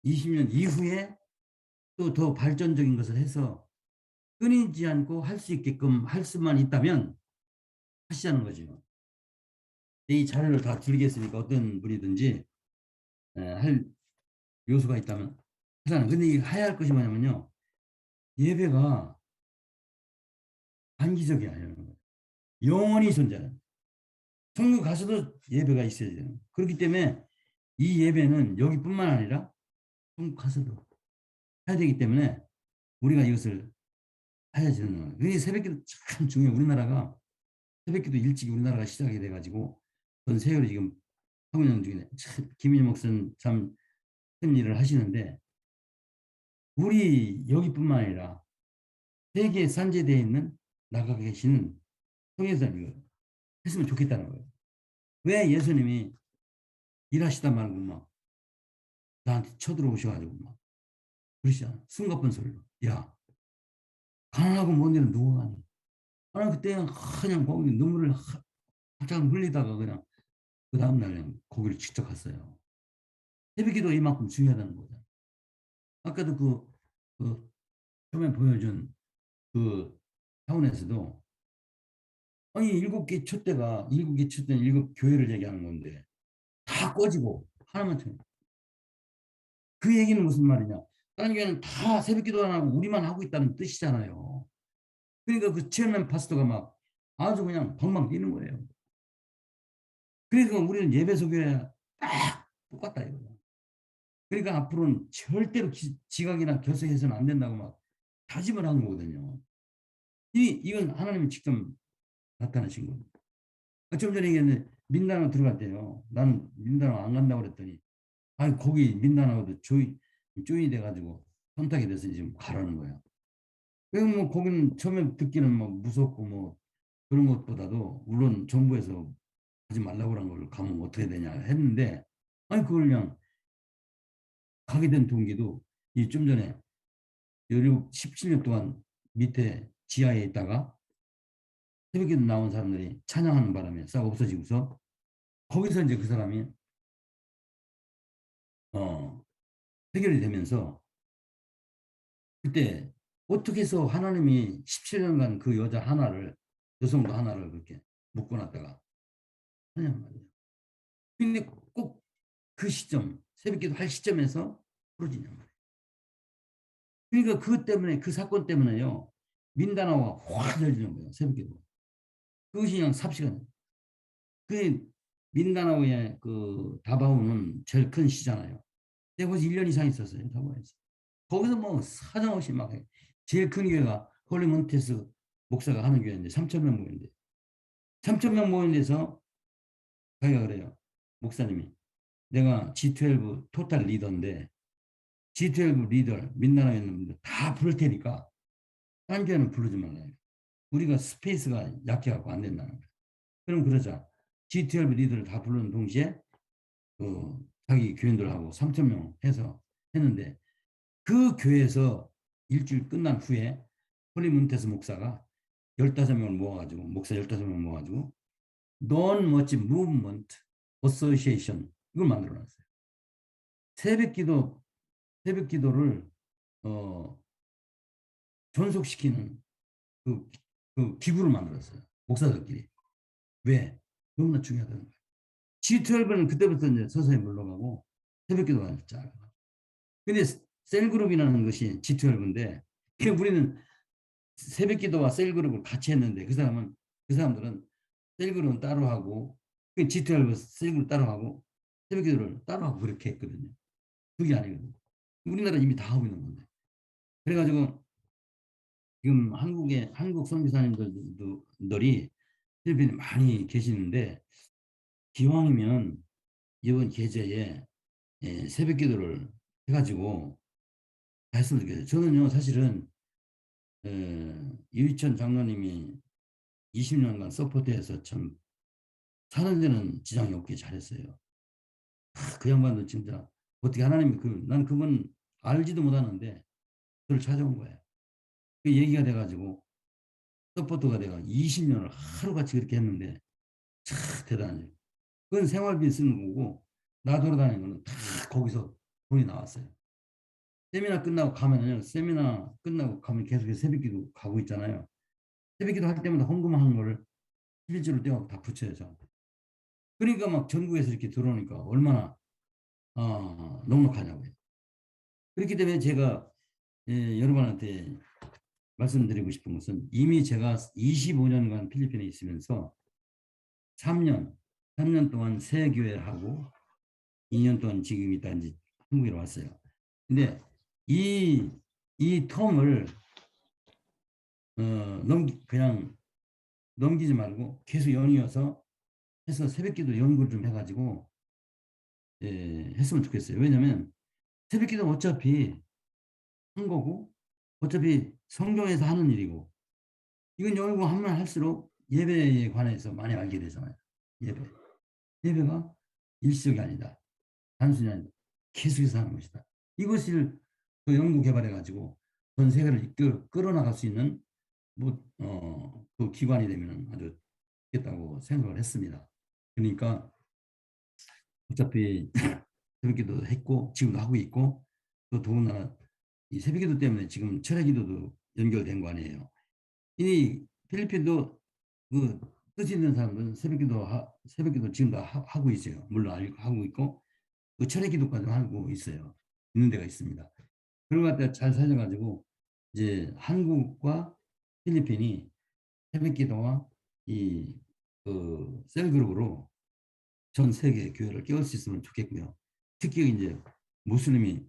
20년 이후에 또 더 발전적인 것을 해서 끊이지 않고 할 수 있게끔 할 수만 있다면 하시자는 거죠. 이 자료를 다 드리겠으니까 어떤 분이든지 할 요소가 있다면 하잖아요. 근데 이 해야 할 것이 뭐냐면요. 예배가 단기적이 아니라는 거예요. 영원히 존재하는. 천국 가서도 예배가 있어야 돼요. 그렇기 때문에 이 예배는 여기뿐만 아니라 천국 가서도 해야 되기 때문에 우리가 이것을 해야 되는 거예요. 그래서 새벽기도 참 중요해요. 우리나라가 새벽기도 일찍 우리나라가 시작이 돼가지고 전 세월이 지금 하고 있는 중에 김인희 목사님 참 큰 일을 하시는데 우리 여기뿐만 아니라 세계 산재대에 있는 나가 계시는 통해서 이거 했으면 좋겠다는 거예요. 왜 예수님이 일하시다 말고 막 나한테 쳐들어오셔가지고 막 그러시잖아. 숨가쁜 소리로. 야, 가난하고 먼 데는 누가 가니? 나는 그때 그냥 거기 눈물을 살짝 흘리다가 그냥 그 다음날 그냥 거기를 직접 갔어요. 새벽기도 이만큼 중요하다는 거죠. 아까도 그 처음에 보여준 그 타운에서도 아니 일곱 개 첫 때는 일곱 교회를 얘기하는 건데 다 꺼지고 하나만 쳐. 그 얘기는 무슨 말이냐? 다른 교회는 다 새벽기도 안 하고 우리만 하고 있다는 뜻이잖아요. 그러니까 그 체험한 파스터가 막 아주 그냥 방방 뛰는 거예요. 그러니까 우리는 예배소 교회 딱 똑같다 이거죠. 그러니까 앞으로는 절대로 지각이나 결석해서는 안 된다고 막 다짐을 한 거거든요. 이건 하나님이 직접 나타나신 겁니다. 좀 전에 얘기했는데 민다나오 들어갈 때요. 나는 민다나오 안 간다고 그랬더니 아니 거기 민다나오도 조인이 돼가지고 선택이 돼서 지금 가라는 거예요. 그럼 뭐 거기는 처음에 듣기는 뭐 무섭고 뭐 그런 것보다도 물론 정부에서 하지 말라고 그런 걸 가면 어떻게 되냐 했는데 아니 그걸 그냥 가게 된 동기도 이 좀 전에 17년 동안 밑에 지하에 있다가 새벽에 나온 사람들이 찬양하는 바람에 싹 없어지고서 거기서 이제 그 사람이 어 해결이 되면서 그때 어떻게 해서 하나님이 17년간 그 여자 하나를 여성도 하나를 그렇게 묶어놨다가 하냐 말이에요. 근데 꼭 그 시점 새벽기도 할 시점에서 부러지냐 말이에요. 그러니까 그것 때문에 그 사건 때문에요 민다나오가 확 열리는 거예요 새벽기도. 그것이 그냥 삽시간. 그 민다나오의 그 다바오는 제일 큰 시잖아요. 내가 거기서 1년 이상 있었어요 다바오에서. 거기서 뭐 사정없이 막 해. 제일 큰 교회가 홀리몬테스 목사가 하는 교회인데 3천 명 모인데 3천 명 모인 데서 자기가 그래요. 목사님이 내가 G12 토탈 리더인데 G12 리더 민나라에 있는 분들 다 부를 테니까 딴 교회는 부르지 말라요. 우리가 스페이스가 약해갖고 안 된다는 거예요. 그럼 그러자 G12 리더를 다 부르는 동시에 자기 교인들하고 3천 명 해서 했는데 그 교회에서 일주일 끝난 후에 홀리문테스 목사가 15명을 모아가지고 목사 15명 모아가지고 Non Much Movement Association 이걸 만들어놨어요. 새벽기도 새벽기도를 어, 존속시키는 그 기구를 만들었어요. 목사들끼리. 왜? 너무나 중요하다는 거예요. G12는 그때부터 이제 서서히 물러가고 새벽기도가 쫙. 근데 셀그룹이라는 것이 G12인데 우리는 새벽기도와 셀그룹을 같이 했는데 그 사람들은 셀그룹은 따로 하고 G12 셀그룹 따로 하고 새벽기도를 따로 하고 그렇게 했거든요. 그게 아니거든요. 우리나라 이미 다 하고 있는 건데. 그래가지고 지금 한국 선교사님들이 필리핀에 많이 계시는데 기왕이면 이번 계제에 새벽기도를 해가지고 했으면 좋겠어요. 저는요 사실은 유희천 장로님이 20년간 서포트해서 참 사는 데는 지장이 없게 잘했어요. 그 양반도 진짜 어떻게 하나님이 난 그분 알지도 못하는데 그걸 찾아온 거예요. 그 얘기가 돼가지고 서포터가 돼가 20년을 하루같이 그렇게 했는데 참 대단해요. 그건 생활비 쓰는 거고 나 돌아다니는 거는 다 거기서 돈이 나왔어요. 세미나 끝나고 가면요. 세미나 끝나고 가면 계속해서 새벽기도 가고 있잖아요. 새벽기도 할 때마다 헌금한 거를 11조를 떼고 다 붙여요. 저한테. 그러니까 막 전국에서 이렇게 들어오니까 얼마나 넉넉하냐고요. 그렇기 때문에 제가 여러분한테 말씀드리고 싶은 것은 이미 제가 25년간 필리핀에 있으면서 3년, 3년 동안 새 교회를 하고 2년 동안 지금 있다 이제 한국에 왔어요. 근데 이, 이 텀을 그냥 넘기지 말고 계속 연이어서 해서 새벽기도 연구를 좀 해가지고 했으면 좋겠어요. 왜냐하면 새벽기도 어차피 한 거고 어차피 성경에서 하는 일이고 이건 연구하면 할수록 예배에 관해서 많이 알게 되잖아요. 예배. 예배가 일시적이 아니다. 단순히 아니다. 계속해서 하는 것이다. 이것을 또 연구 개발해 가지고 전 세계를 끌어나갈 수 있는 그 기관이 되면 아주 좋겠다고 생각을 했습니다. 그러니까 어차피 새벽기도 했고 지금도 하고 있고 또 더군다나 이 새벽기도 때문에 지금 철야기도도 연결된 거 아니에요. 이 필리핀도 그 뜻 있는 사람들은 새벽기도 지금도 하고 있어요. 물론 하고 있고 그 철야기도까지 하고 있어요. 있는 데가 있습니다. 그런 것 같아 잘 살려가지고 이제 한국과 필리핀이 새벽기도와 이그 셀그룹으로 전 세계 교회를 깨울 수 있으면 좋겠고요. 특히 이제 무슬림이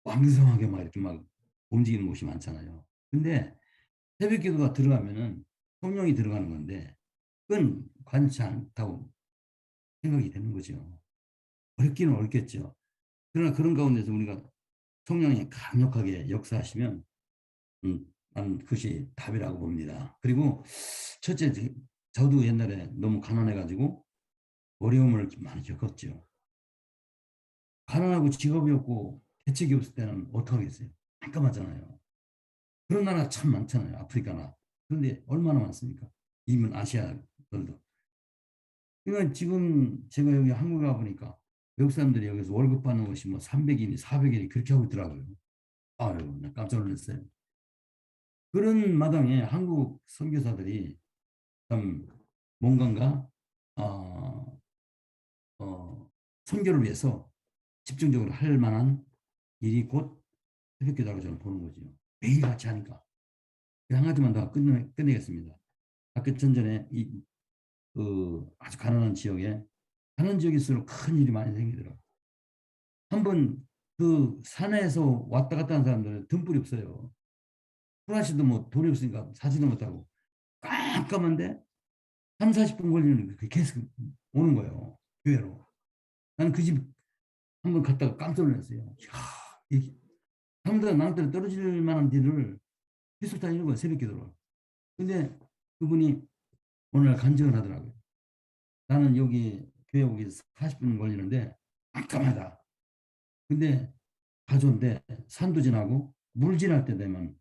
왕성하게 막 이렇게 막 움직이는 곳이 많잖아요. 근데 새벽기도가 들어가면은 성령이 들어가는 건데 그건 관치 않다고 생각이 되는 거죠. 어렵기는 어렵겠죠. 그러나 그런 가운데서 우리가 성령이 강력하게 역사하시면 나는 그것이 답이라고 봅니다. 그리고 첫째, 저도 옛날에 너무 가난해가지고 어려움을 많이 겪었죠. 가난하고 직업이 없고 대책이 없을 때는 어떡하겠어요? 깜깜하잖아요. 그런 나라 참 많잖아요. 아프리카나. 그런데 얼마나 많습니까? 이문 아시아들도. 그러니까 지금 제가 여기 한국에 와보니까 외국 사람들이 여기서 월급 받는 것이 뭐 300인이 400인이 그렇게 하고 있더라고요. 아유, 나 깜짝 놀랐어요. 그런 마당에 한국 선교사들이 참 뭔가가 어, 선교를 위해서 집중적으로 할 만한 일이 곧 새벽기도라고 저는 보는 거죠. 매일 같이 하니까. 한 가지만 더 끝내겠습니다. 아까 전에 아주 가난한 지역에 가난한 지역일수록 큰 일이 많이 생기더라고요. 한번 그 산에서 왔다 갔다 하는 사람들은 등불이 없어요. 프라시도 뭐 돈이 없으니까 사지도 못하고 깜깜한데 3, 40분 걸리는 게 계속 오는 거예요. 교회로. 나는 그 집 한번 갔다가 깜짝 놀랐어요. 이야, 이 사람들 낭떠러 떨어질 만한 길을 계속 다니는 거예요. 새벽 기도로. 근데 그분이 오늘 간증을 하더라고요. 나는 여기 교회 오기 40분 걸리는데 깜깜하다. 근데 가져온데 산도 지나고 물 지날 때 되면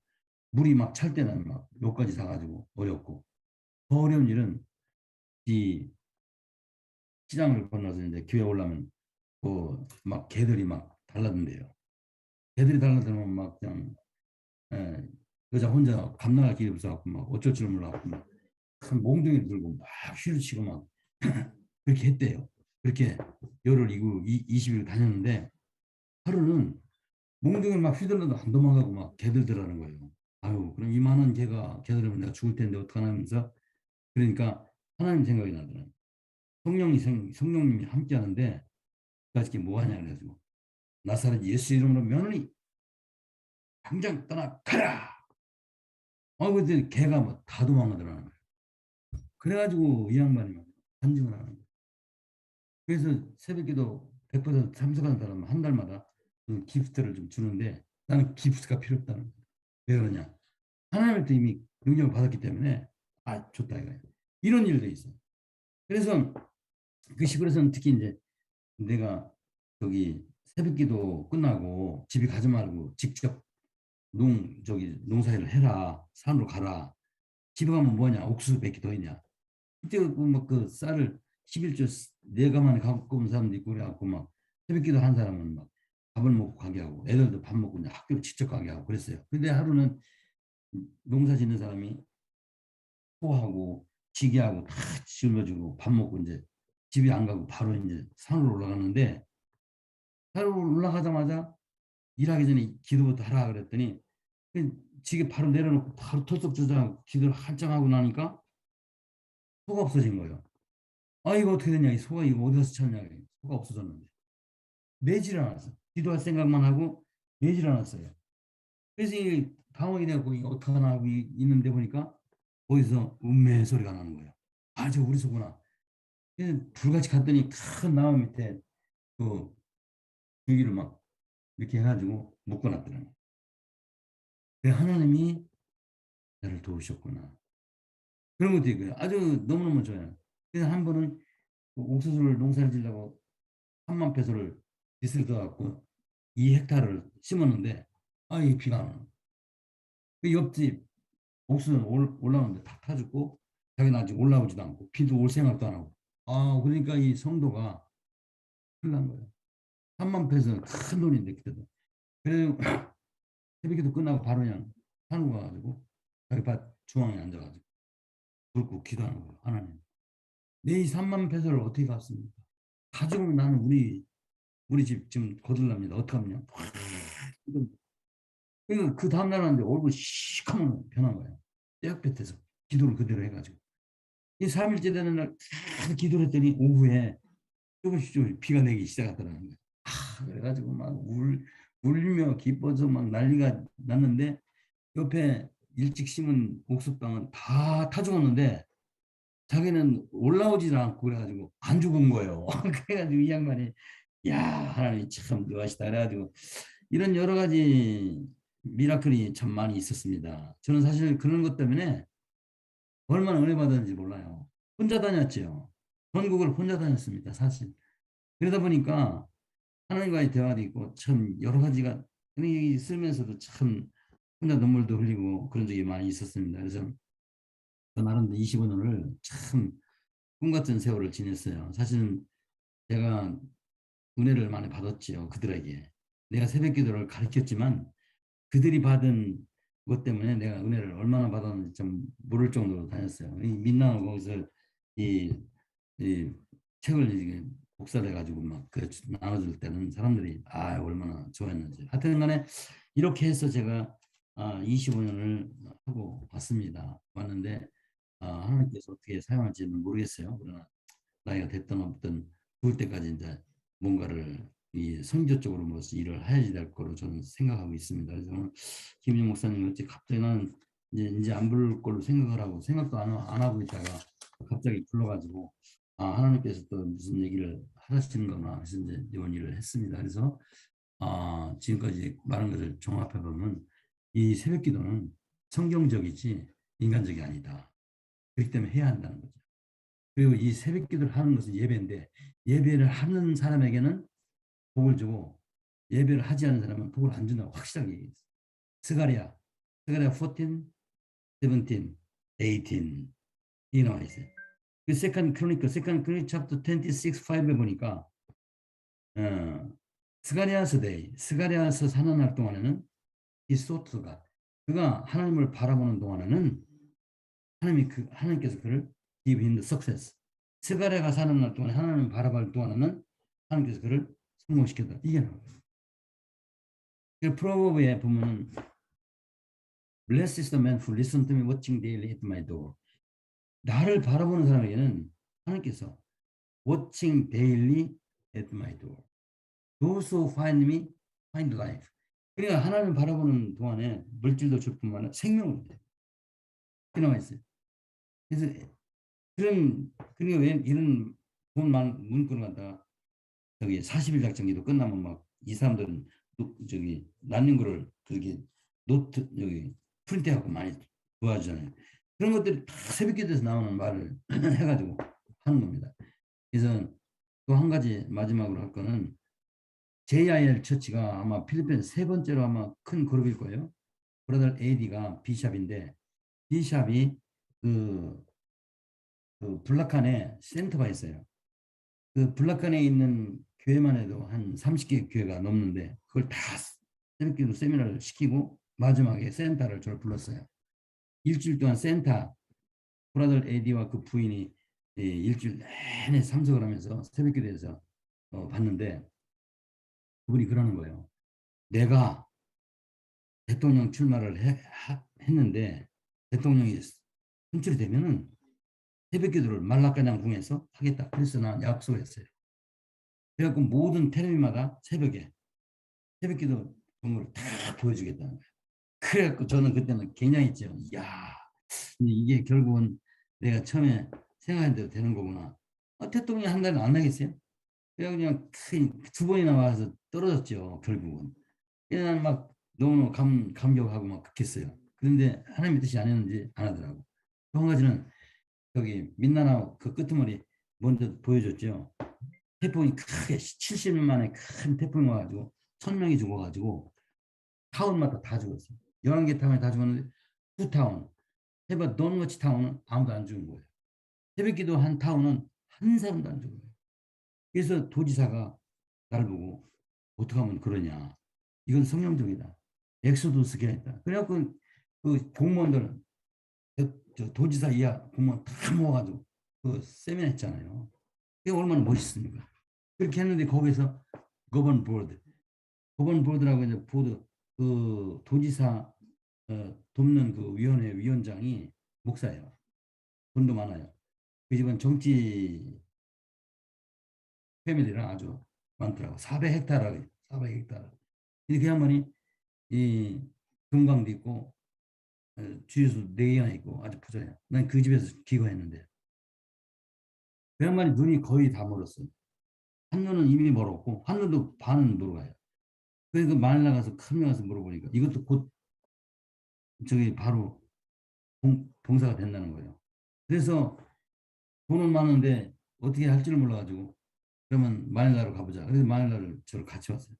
물이 막 찰 때는 막 여기까지 사가지고 어렵고 더 어려운 일은 이 시장을 건너서 이제 교회 올라면 막 개들이 막 달라든대요. 개들이 달라들면 막 그냥 여자 혼자 감당할 길이 없어갖고 막 어쩔 줄 몰라갖고 막 큰 몽둥이를 들고 막 휘루치고 막 그렇게 했대요. 그렇게 열흘 20일 다녔는데 하루는 몽둥이를 막 휘둘러도 안 도망가고 막 개들더라는 거예요. 아유, 그럼 이만한 개들이면 내가 죽을 텐데 어떡하나 하면서 그러니까 하나님 생각이 나더라고요. 성령님이 함께 하는데 그게 뭐 하냐 그래가지고 나사렛 예수 이름으로 명하노니 당장 떠나가라. 근데 개가 뭐 다 도망가더라는 거예요. 그래가지고 이 양반이 막 간증을 하는 거예요. 그래서 새벽기도 100% 참석하는 사람은 한 달마다 그 기프트를 좀 주는데 나는 기프트가 필요 없다는 거예요. 왜 그러냐? 하나님한테 이미 능력을 받았기 때문에 좋다 이거예요. 이런 일도 있어요. 그래서 그 시골에서는 특히 이제 내가 저기 새벽기도 끝나고 집에 가지 말고 직접 농사일을 해라. 산으로 가라. 집에 가면 뭐냐? 옥수수 몇 개 더 있냐? 그때 그 쌀을 11조 내가 만에 갖고 온 사람도 있고 그래갖고 막 새벽기도 한 사람은 막 밥을 먹고 가게 하고 애들도 밥 먹고 이제 학교로 직접 가게 하고 그랬어요. 근데 하루는 농사 짓는 사람이 소하고 지게하고 다 짊어지고 밥 먹고 이제 집에 안 가고 바로 이제 산으로 올라갔는데 산으로 올라가자마자 일하기 전에 기도부터 하라 그랬더니 지게 바로 내려놓고 바로 털썩 주저하고 기도를 한참 하고 나니까 소가 없어진 거예요. 아 이거 어떻게 되냐, 이 소가 이거 어디서 찾냐, 소가 없어졌는데 매질 않았어. 기도할 생각만 하고 매질 않았어요. 그래서 이 당황이 되고 이거 어떡하나 하고 있는데 보니까 거기서 음메 소리가 나는 거예요. 아 저 우리 소구나. 그래서 불같이 갔더니 큰 나무 밑에 그 줄기를 막 이렇게 해가지고 묶어놨더라고요. 하나님이 나를 도우셨구나. 그런 것도 있고요. 아주 너무너무 좋아요. 그래서 한 번은 그 옥수수를 농사를 지려고 3만 페소를 빚을 떠갖고 2헥타르를 심었는데 이 비가 안 와요. 그 옆집 옥수수는 올라오는데 다 타 죽고 자기는 아직 올라오지도 않고 비도 올 생각도 안 하고 그러니까 이 성도가 큰일 난 거예요. 3만 페소는 큰 돈인데 그때도. 그래서 새벽기도 끝나고 바로 그냥 산으로 가가지고 자기 밭 중앙에 앉아가지고 불 끄고 기도하는 거예요. 하나님, 내 이 3만 페소를 어떻게 갚습니까? 다 죽으면 나는 우리 집 지금 거들납니다. 어떡하냐? 그러니까 그 다음날 왔는데 얼굴 시커먼 변한 거예요. 떼약볕에서 기도를 그대로 해가지고 이 3일째 되는 날 기도를 했더니 오후에 조금씩 비가 내기 시작하더라는 거예요. 그래가지고 막 울며 기뻐서 막 난리가 났는데 옆에 일찍 심은 옥수수당은 다 타 죽었는데 자기는 올라오지도 않고 그래가지고 안 죽은 거예요. 그래가지고 이 양반이 야 하나님 참 묘하시다 그래가지고 이런 여러 가지 미라클이 참 많이 있었습니다. 저는 사실 그런 것 때문에 얼마나 은혜 받았는지 몰라요. 혼자 다녔죠. 전국을 혼자 다녔습니다. 사실. 그러다 보니까 하나님과의 대화도 있고 참 여러 가지가 쓰면서도 참 혼자 눈물도 흘리고 그런 적이 많이 있었습니다. 그래서 저 나름대로 25년을 참 꿈같은 세월을 지냈어요. 사실은 제가 은혜를 많이 받았지요. 그들에게. 내가 새벽기도를 가르쳤지만 그들이 받은 것 때문에 내가 은혜를 얼마나 받았는지 좀 모를 정도로 다녔어요. 이 민나고 거기서 이, 이 책을 이제 복사를 해가지고 막 나눠줄 때는 사람들이 얼마나 좋아했는지. 하여튼 간에 이렇게 해서 제가 25년을 하고 왔는데 하나님께서 어떻게 사용할지는 모르겠어요. 그러나 나이가 됐든 없든 죽을 때까지 이제 뭔가를 이 선교 쪽으로 뭐 일을 해야지 될 거로 저는 생각하고 있습니다. 그래서 오늘 김영 목사님 어찌 갑자기 나는 이제 안 부를 걸로 생각을 하고 생각도 안 하고 있다가 갑자기 불러가지고 하나님께서 또 무슨 얘기를 하시는 거나 해서 이제 이런 일을 했습니다. 그래서 지금까지 말한 것을 종합해 보면 이 새벽 기도는 성경적이지 인간적이 아니다. 그렇기 때문에 해야 한다는 거죠. 그리고 이 새벽 기도를 하는 것은 예배인데 예배를 하는 사람에게는 복을 주고 예배를 하지 않는 사람은 복을 안 준다고 확실하게 얘기했어요. 스가랴 14, 17, 18 이 나와 있어요. 그 세컨 크로니클 챕터 26, 5에 보니까 스가랴서 사는 날 동안에는 이 소트가 그가 하나님을 바라보는 동안에는 하나님께서 그를 give him the success. 스가랴가 사는 날 동안 하나님을 바라볼 동안에는 하나님께서 그를 성공시켰다. 이게 나와요. 프로버브에 보면 Blessed is the man who listens to me watching daily at my door. 나를 바라보는 사람에게는 하나님께서 watching daily at my door. Those who find me find life. 그러니까 하나님을 바라보는 동안에 물질도 줄 뿐만 아니라 생명을 줘요. 이렇게 나와 있어요. 그래서 그러니까 왜 이런 돈 많은 문구를 갖다가 저기 40일 작전기도 끝나면 막 이 사람들은 저기 난는 거를 그렇게 노트 여기 프린트해갖고 많이 도와주잖아요. 그런 것들이 다 새벽기도에서 나오는 말을 해가지고 하는 겁니다. 그래서 또 한 가지 마지막으로 할 거는 JIL 처치가 아마 필리핀 세 번째로 아마 큰 그룹일 거예요. 브라더 AD가 비샵인데 비샵이 그 블락칸에 센터가 있어요. 그 블락칸에 있는 교회만 해도 한 30개 교회가 넘는데 그걸 다 새벽기도 세미나를 시키고 마지막에 센터를 저를 불렀어요. 일주일 동안 브라더 AD와 그 부인이 일주일 내내 참석을 하면서 새벽기도에서 봤는데 그분이 그러는 거예요. 내가 대통령 출마를 했는데 대통령이 선출이 되면은 새벽기도를 말라까냥궁에서 하겠다. 그래서 난 약속을 했어요. 그래갖고 모든 텔레비마다 새벽에 새벽기도 동물을 다 보여주겠다는 거예요. 그래갖고 저는 그때는 굉장했죠. 이야, 이게 결국은 내가 처음에 생각한 대로 되는 거구나. 대통령이 한 달은 안 나겠어요? 그냥 두 번이나 와서 떨어졌죠. 결국은. 그냥 막 너무 감격하고 막 그랬어요. 그런데 하나님의 뜻이 아니었는지 안 하더라고. 또 한 가지는 여기 민나나 그 끄트머리 먼저 보여줬죠. 태풍이 크게 70년 만에 큰 태풍이 와가지고 1,000명이 죽어가지고 타운마다 다 죽었어요. 11개 타운이 다 죽었는데 두 타운, 해봐 노너치 타운은 아무도 안 죽은 거예요. 새벽기도 한 타운은 한 사람도 안 죽은 거예요. 그래서 도지사가 나를 보고 어떻게 하면 그러냐. 이건 성령적이다. 엑소도스 기했다. 그래갖고 그 공무원들 저 도지사 이하 공무원 다 모아가지고 그 세미나 했잖아요. 그게 얼마나 멋있습니까? 그렇게 했는데 거기서 거번 보드라고 이제 보드 그 도지사 돕는 그 위원회 위원장이 목사예요. 돈도 많아요. 그 집은 정치 패밀리랑 아주 많더라고. 400헥타르, 400헥타르. 근데 그 양반이 이 금광도 있고 주유소 4개나 있고 아주 부자예요. 난 그 집에서 기거했는데 그 양반이 눈이 거의 다 멀었어요. 한 눈은 이미 멀었고 한 눈도 반은 멀어가요. 그래서 그 마늘 나가서 큰명 가서 물어보니까 이것도 곧 저기 바로 봉사가 된다는 거예요. 그래서 돈은 많은데 어떻게 할 줄 몰라가지고 그러면 마닐라로 가보자. 그래서 마닐라를 저를 같이 왔어요.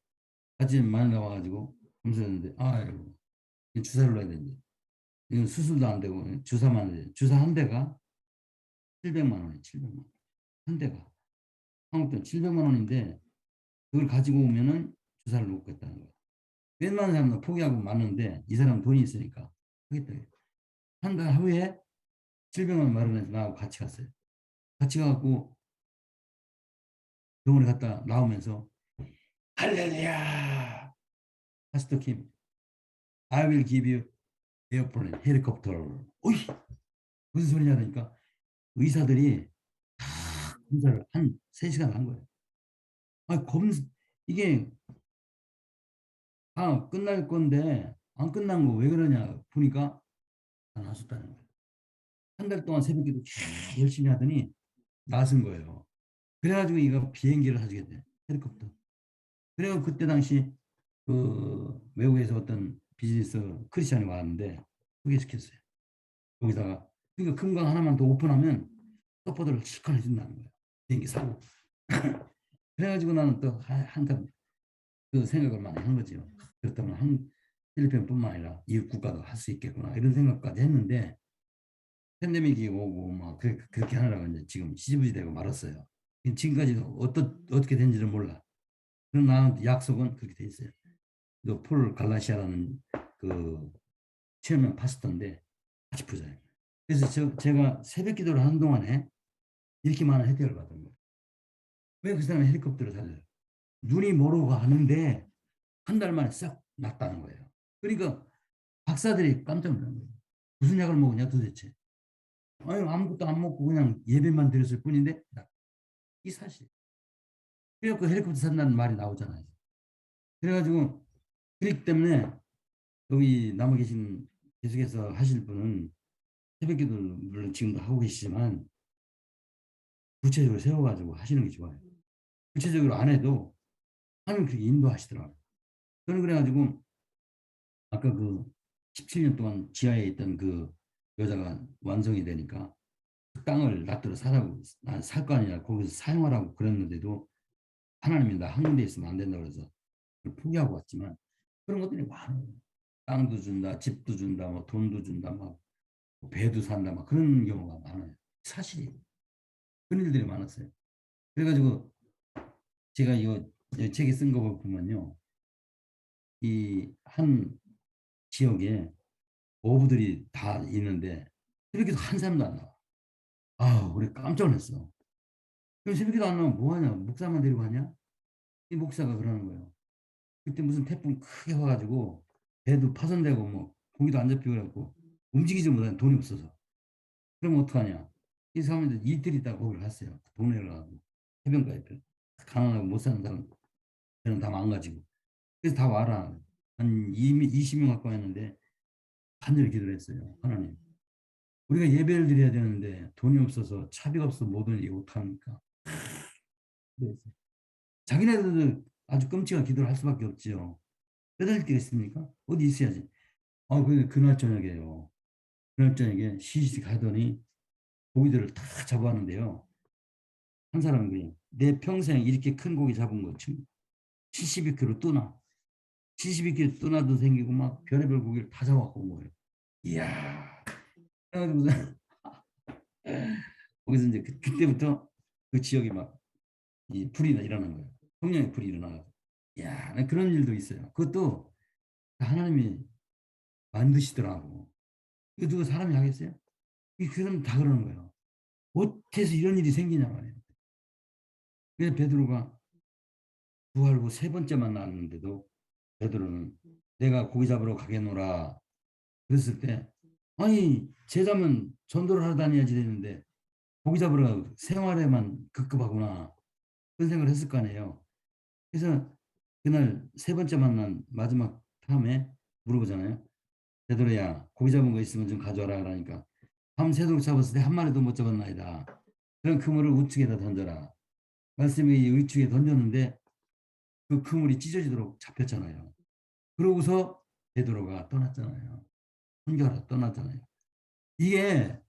같이 마닐라 와가지고 검사했는데 아이고 주사를 놔야 되는데 이건 수술도 안 되고 주사만 해. 주사 한 대가 700만 원이에요. 700만 원. 한 대가 한국 돈 700만 원인데 그걸 가지고 오면은 주사를 놓겠다는 거예요. 웬만한 사람은 포기하고 마는데 이 사람은 돈이 있으니까 하겠다. 한 달 후에 700만 원 마련해서 나하고 같이 갔어요. 같이 가갖고 병원에 갔다 나오면서 할렐루야 파스터 킴 I will give you airplane 헬리콥터 오이 무슨 소리냐 하니까 의사들이 다 검사를 한 3시간 한 거예요. 검 이게 끝날 건데 안 끝난 거 왜 그러냐 보니까 안 하셨다는 거예요. 한 달 동안 새벽기도 열심히 하더니 나선 거예요. 그래가지고 이거 비행기를 사주게 돼 헬리콥터. 그래서 그때 당시 그 외국에서 어떤 비즈니스 크리스찬이 왔는데 소개시켰어요. 거기다가 그러니까 금강 하나만 더 오픈하면 서포터를 실컷 해준다는 거예요. 비행기 사고. 그래가지고 나는 또 한참 그 생각을 많이 한 거죠. 그렇다면 필리핀뿐만 아니라 이웃 국가도 할 수 있겠구나 이런 생각까지 했는데 팬데믹이 오고 막 그렇게 하느라고 이제 지금 시지부지 되고 말았어요. 지금까지도 어떻게 된지는 몰라. 그럼 나한테 약속은 그렇게 돼 있어요. 폴 갈라시아라는 그 체험형 파스터인데 아주 부자예요. 그래서 제가 새벽 기도를 하는 동안에 이렇게 많은 혜택을 받은 거예요. 왜 그 사람이 헬리콥터를 살려요? 눈이 멀어 가는데 한 달 만에 싹 났다는 거예요. 그러니까 박사들이 깜짝 놀란 거예요. 무슨 약을 먹으냐 도대체. 아유 아무것도 안 먹고 그냥 예배만 드렸을 뿐인데 이 사실. 그래갖고 헬리콥터 산다는 말이 나오잖아요. 그래가지고 그렇기 때문에 여기 남아 계신 계속해서 하실 분은 새벽기도 물론 지금도 하고 계시지만 구체적으로 세워가지고 하시는 게 좋아요. 구체적으로 안 해도 하나님 그렇게 인도하시더라고요. 저는 그래가지고 아까 그 17년 동안 지하에 있던 그 여자가 완성이 되니까 그 땅을 놔두러 사라고 살 거 아니라 거기서 사용하라고 그랬는데도 하나님이 나 한 군데 있으면 안 된다고 그래서 포기하고 왔지만 그런 것들이 많아요. 땅도 준다, 집도 준다, 뭐 돈도 준다, 막 배도 산다, 막 그런 경우가 많아요. 사실이 그런 일들이 많았어요. 그래가지고 제가 이 책에 쓴 거 보면요, 이 한 지역에 어부들이 다 있는데 새벽에도 한 사람도 안 나와. 우리 깜짝 놀랐어. 그럼 새벽에도 안 나오면 뭐 하냐? 목사만 데리고 하냐? 이 목사가 그러는 거예요. 그때 무슨 태풍 크게 와가지고 배도 파손되고 뭐 고기도 안 잡히고 그래갖고 움직이지 못하는 돈이 없어서. 그럼 어떡하냐. 이 사람들 이틀 있다가 거기를 갔어요. 동네를 가고 해변가에 가난하고 못 사는 사람 들은 다 망가지고. 그래서 다 와라. 한 20명 갖고 왔는데 간절히 기도를 했어요. 하나님. 우리가 예배를 드려야 되는데 돈이 없어서 차비가 없어서 못 오니 이거 어떡합니까? 그래서 자기네들도 아주 끔찍한 기도를 할 수밖에 없지요. 빼달릴 게 있습니까? 어디 있어야지. 그날 저녁에요. 그날 저녁에 시시히 가더니 고기들을 다 잡아왔는데요. 한 사람이 내 평생 이렇게 큰 고기 잡은 거 72kg 뚜나. 72kg 뚜나도 생기고 막 별의별 고기를 다 잡아갖고 온 거예요. 이야. 그래가지고 거기서 이제 그때부터 그 지역이 막 이 불이 일어난 거예요. 성령의 불이 일어나고. 이야, 그런 일도 있어요. 그것도 하나님이 만드시더라고. 이거 누가 사람이 하겠어요? 그 사람 다 그러는 거예요. 어째서 이런 일이 생기냐 말이에요. 그래서 베드로가 부활고 세 번째 만났는데도 베드로는 내가 고기 잡으러 가겠노라 그랬을 때 아니 제자면 전도를 하러 다녀야지 되는데 고기 잡으러 생활에만 급급하구나 그런 생각을 했을 거 아니에요. 그래서 그날 세 번째 만난 마지막 밤에 물어보잖아요. 베드로야 고기 잡은 거 있으면 좀 가져와라 그러니까 밤새도록 잡았을 때 한 마리도 못 잡았나이다. 그럼 그물을 우측에다 던져라. 말씀이 우측에 던졌는데 그 그물이 찢어지도록 잡혔잖아요. 그러고서 베드로가 떠났잖아요. 선교하러 떠났잖아요. 이게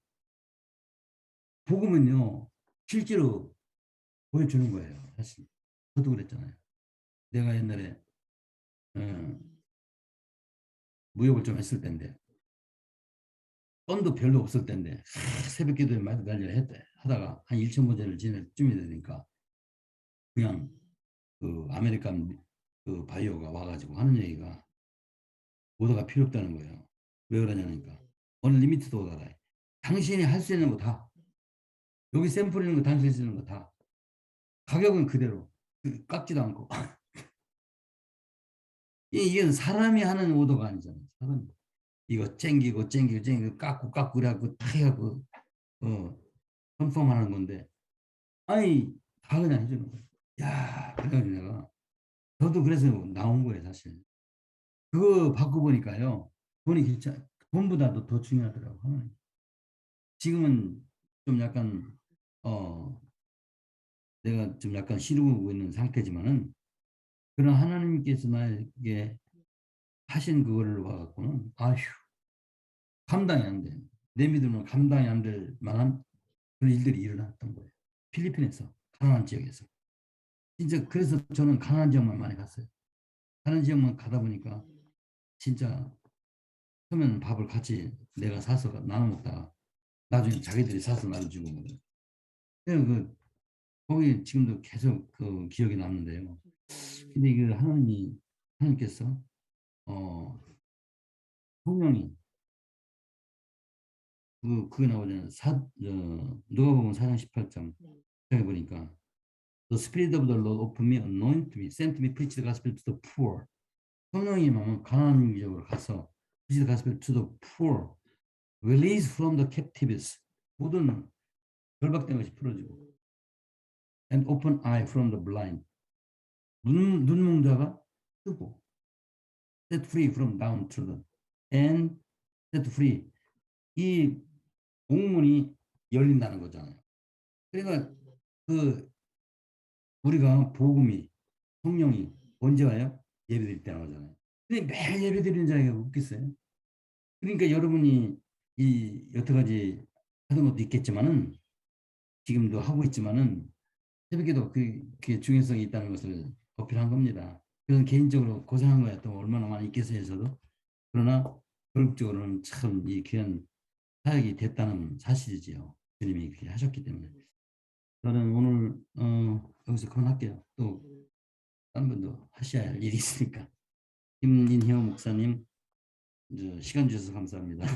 복음은요 실제로 보여주는 거예요. 사실 저도 그랬잖아요. 내가 옛날에 어, 무역을 좀 했을 때인데 돈도 별로 없을 때인데 새벽 기도에 매달려 하다가 한 1천 번째를 지낼 쯤이 되니까 그냥 그 아메리칸 그 바이오가 와가지고 하는 얘기가 오더가 필요 없다는 거예요. 왜 그러냐니까 오늘 리미티드 오더다. 당신이 할 수 있는 거 다. 여기 샘플 있는 거 당신이 쓰는 거 다. 가격은 그대로. 깎지도 않고. 이게 사람이 하는 오더가 아니잖아요. 사람 이거 쟁기고 깎고 그래갖고 다 해갖고 컨펌하는 건데 아니 다 그냥 해주는 거예요. 야 그래가지고 내가 저도 그래서 나온 거예요 사실. 그거 받고 보니까요 돈이 괜찮 돈보다도 더 중요하더라고 하나님. 지금은 좀 약간 어 내가 좀 약간 시루고 있는 상태지만은 그런 하나님께서 나에게 하신 그거를 와갖고는 아휴 감당이 안 돼. 내 믿음은 감당이 안 될 만한 그런 일들이 일어났던 거예요. 필리핀에서 가난한 지역에서 진짜 그래서 저는 가난한 지역만 많이 갔어요. 가난한 지역만 가다 보니까 진짜 처음에는 밥을 같이 내가 사서 나눠 먹다가 나중에 자기들이 사서 나눠주고 뭐. 그 거기 지금도 계속 그 기억이 남는데요. 근데 이게 하나님께서 어 성령이 그게 나오잖아요. 누가복음 4장 18장 여기 보니까 The Spirit of the Lord opened me, anointed me, sent me, preach the gospel to the poor. 성령이 막 가난한 지역으로 가서 preach the gospel to the poor, release from the captives. 모든 결박된 것이 풀어지고 and open eye from the blind. 눈몽자가 뜨고 set free from downtrodden and set free. 이 공문이 열린다는 거잖아요. 그러니까 그 우리가 복음이 성령이 언제 와요? 예배드릴 때 나오잖아요. 근데 매일 예배드리는 자가 없겠어요? 그러니까 여러분이 이 여태까지 하던 것도 있겠지만은 지금도 하고 있지만은 새벽에도 그게 중요성이 있다는 것을 어필한 겁니다. 그래서 개인적으로 고생한 거야 또 얼마나 많이 있겠어요 저도. 그러나 결국적으로는 참 이 귀한 사역이 됐다는 사실이지요. 주님이 그렇게 하셨기 때문에. 저는 오늘 여기서 그만할게요. 또 다른 분도 하셔야 할 일이 있으니까. 김인효 목사님 시간 주셔서 감사합니다.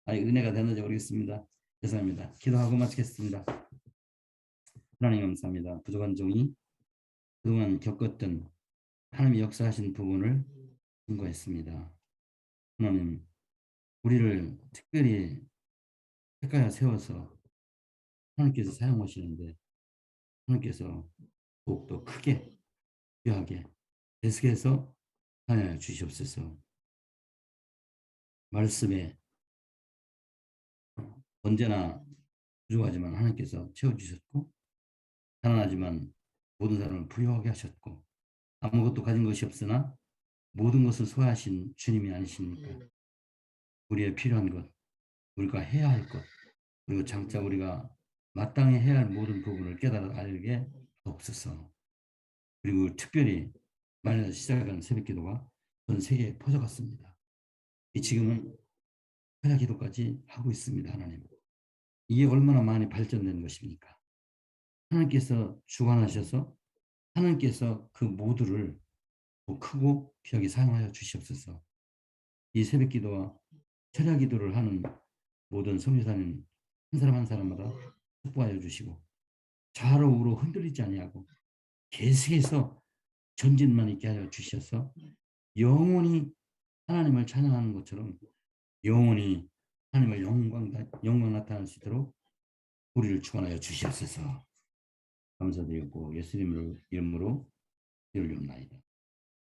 은혜가 되는지 모르겠습니다. 죄송합니다. 기도하고 마치겠습니다. 하나님 감사합니다. 부족한 종이 그동안 겪었던 하나님이 역사하신 부분을 증거했습니다. 하나님, 우리를 특별히 택하여 세워서 하나님께서 사용하시는데 하나님께서 더욱더 크게 귀하게 계속해서 하여 주시옵소서. 말씀에 언제나 부족하지만 하나님께서 채워주셨고 가난하지만 모든 사람을 부유하게 하셨고 아무것도 가진 것이 없으나 모든 것을 소화하신 주님이 아니십니까? 우리의 필요한 것, 우리가 해야 할 것, 그리고 장차 우리가 마땅히 해야 할 모든 부분을 깨달아 알게 하옵소서. 그리고 특별히 말에서 시작한 새벽기도가 전 세계에 퍼져갔습니다. 지금은 새벽 기도까지 하고 있습니다. 하나님. 이게 얼마나 많이 발전된 것입니까? 하나님께서 주관하셔서 하나님께서 그 모두를 크고 귀하게 사용하여 주시옵소서. 이 새벽 기도와 철야 기도를 하는 모든 선교사님 한 사람 한 사람마다 축복하여 주시고 좌로 우로 흔들리지 아니하고 계속해서 전진만 있게 하여 주셔서 영원히 하나님을 찬양하는 것처럼 영원히 하나님을 영광 나타낼 수 있도록 우리를 축원하여 주시옵소서. 감사드리고 예수님 이름으로 기도를 올리옵나이다.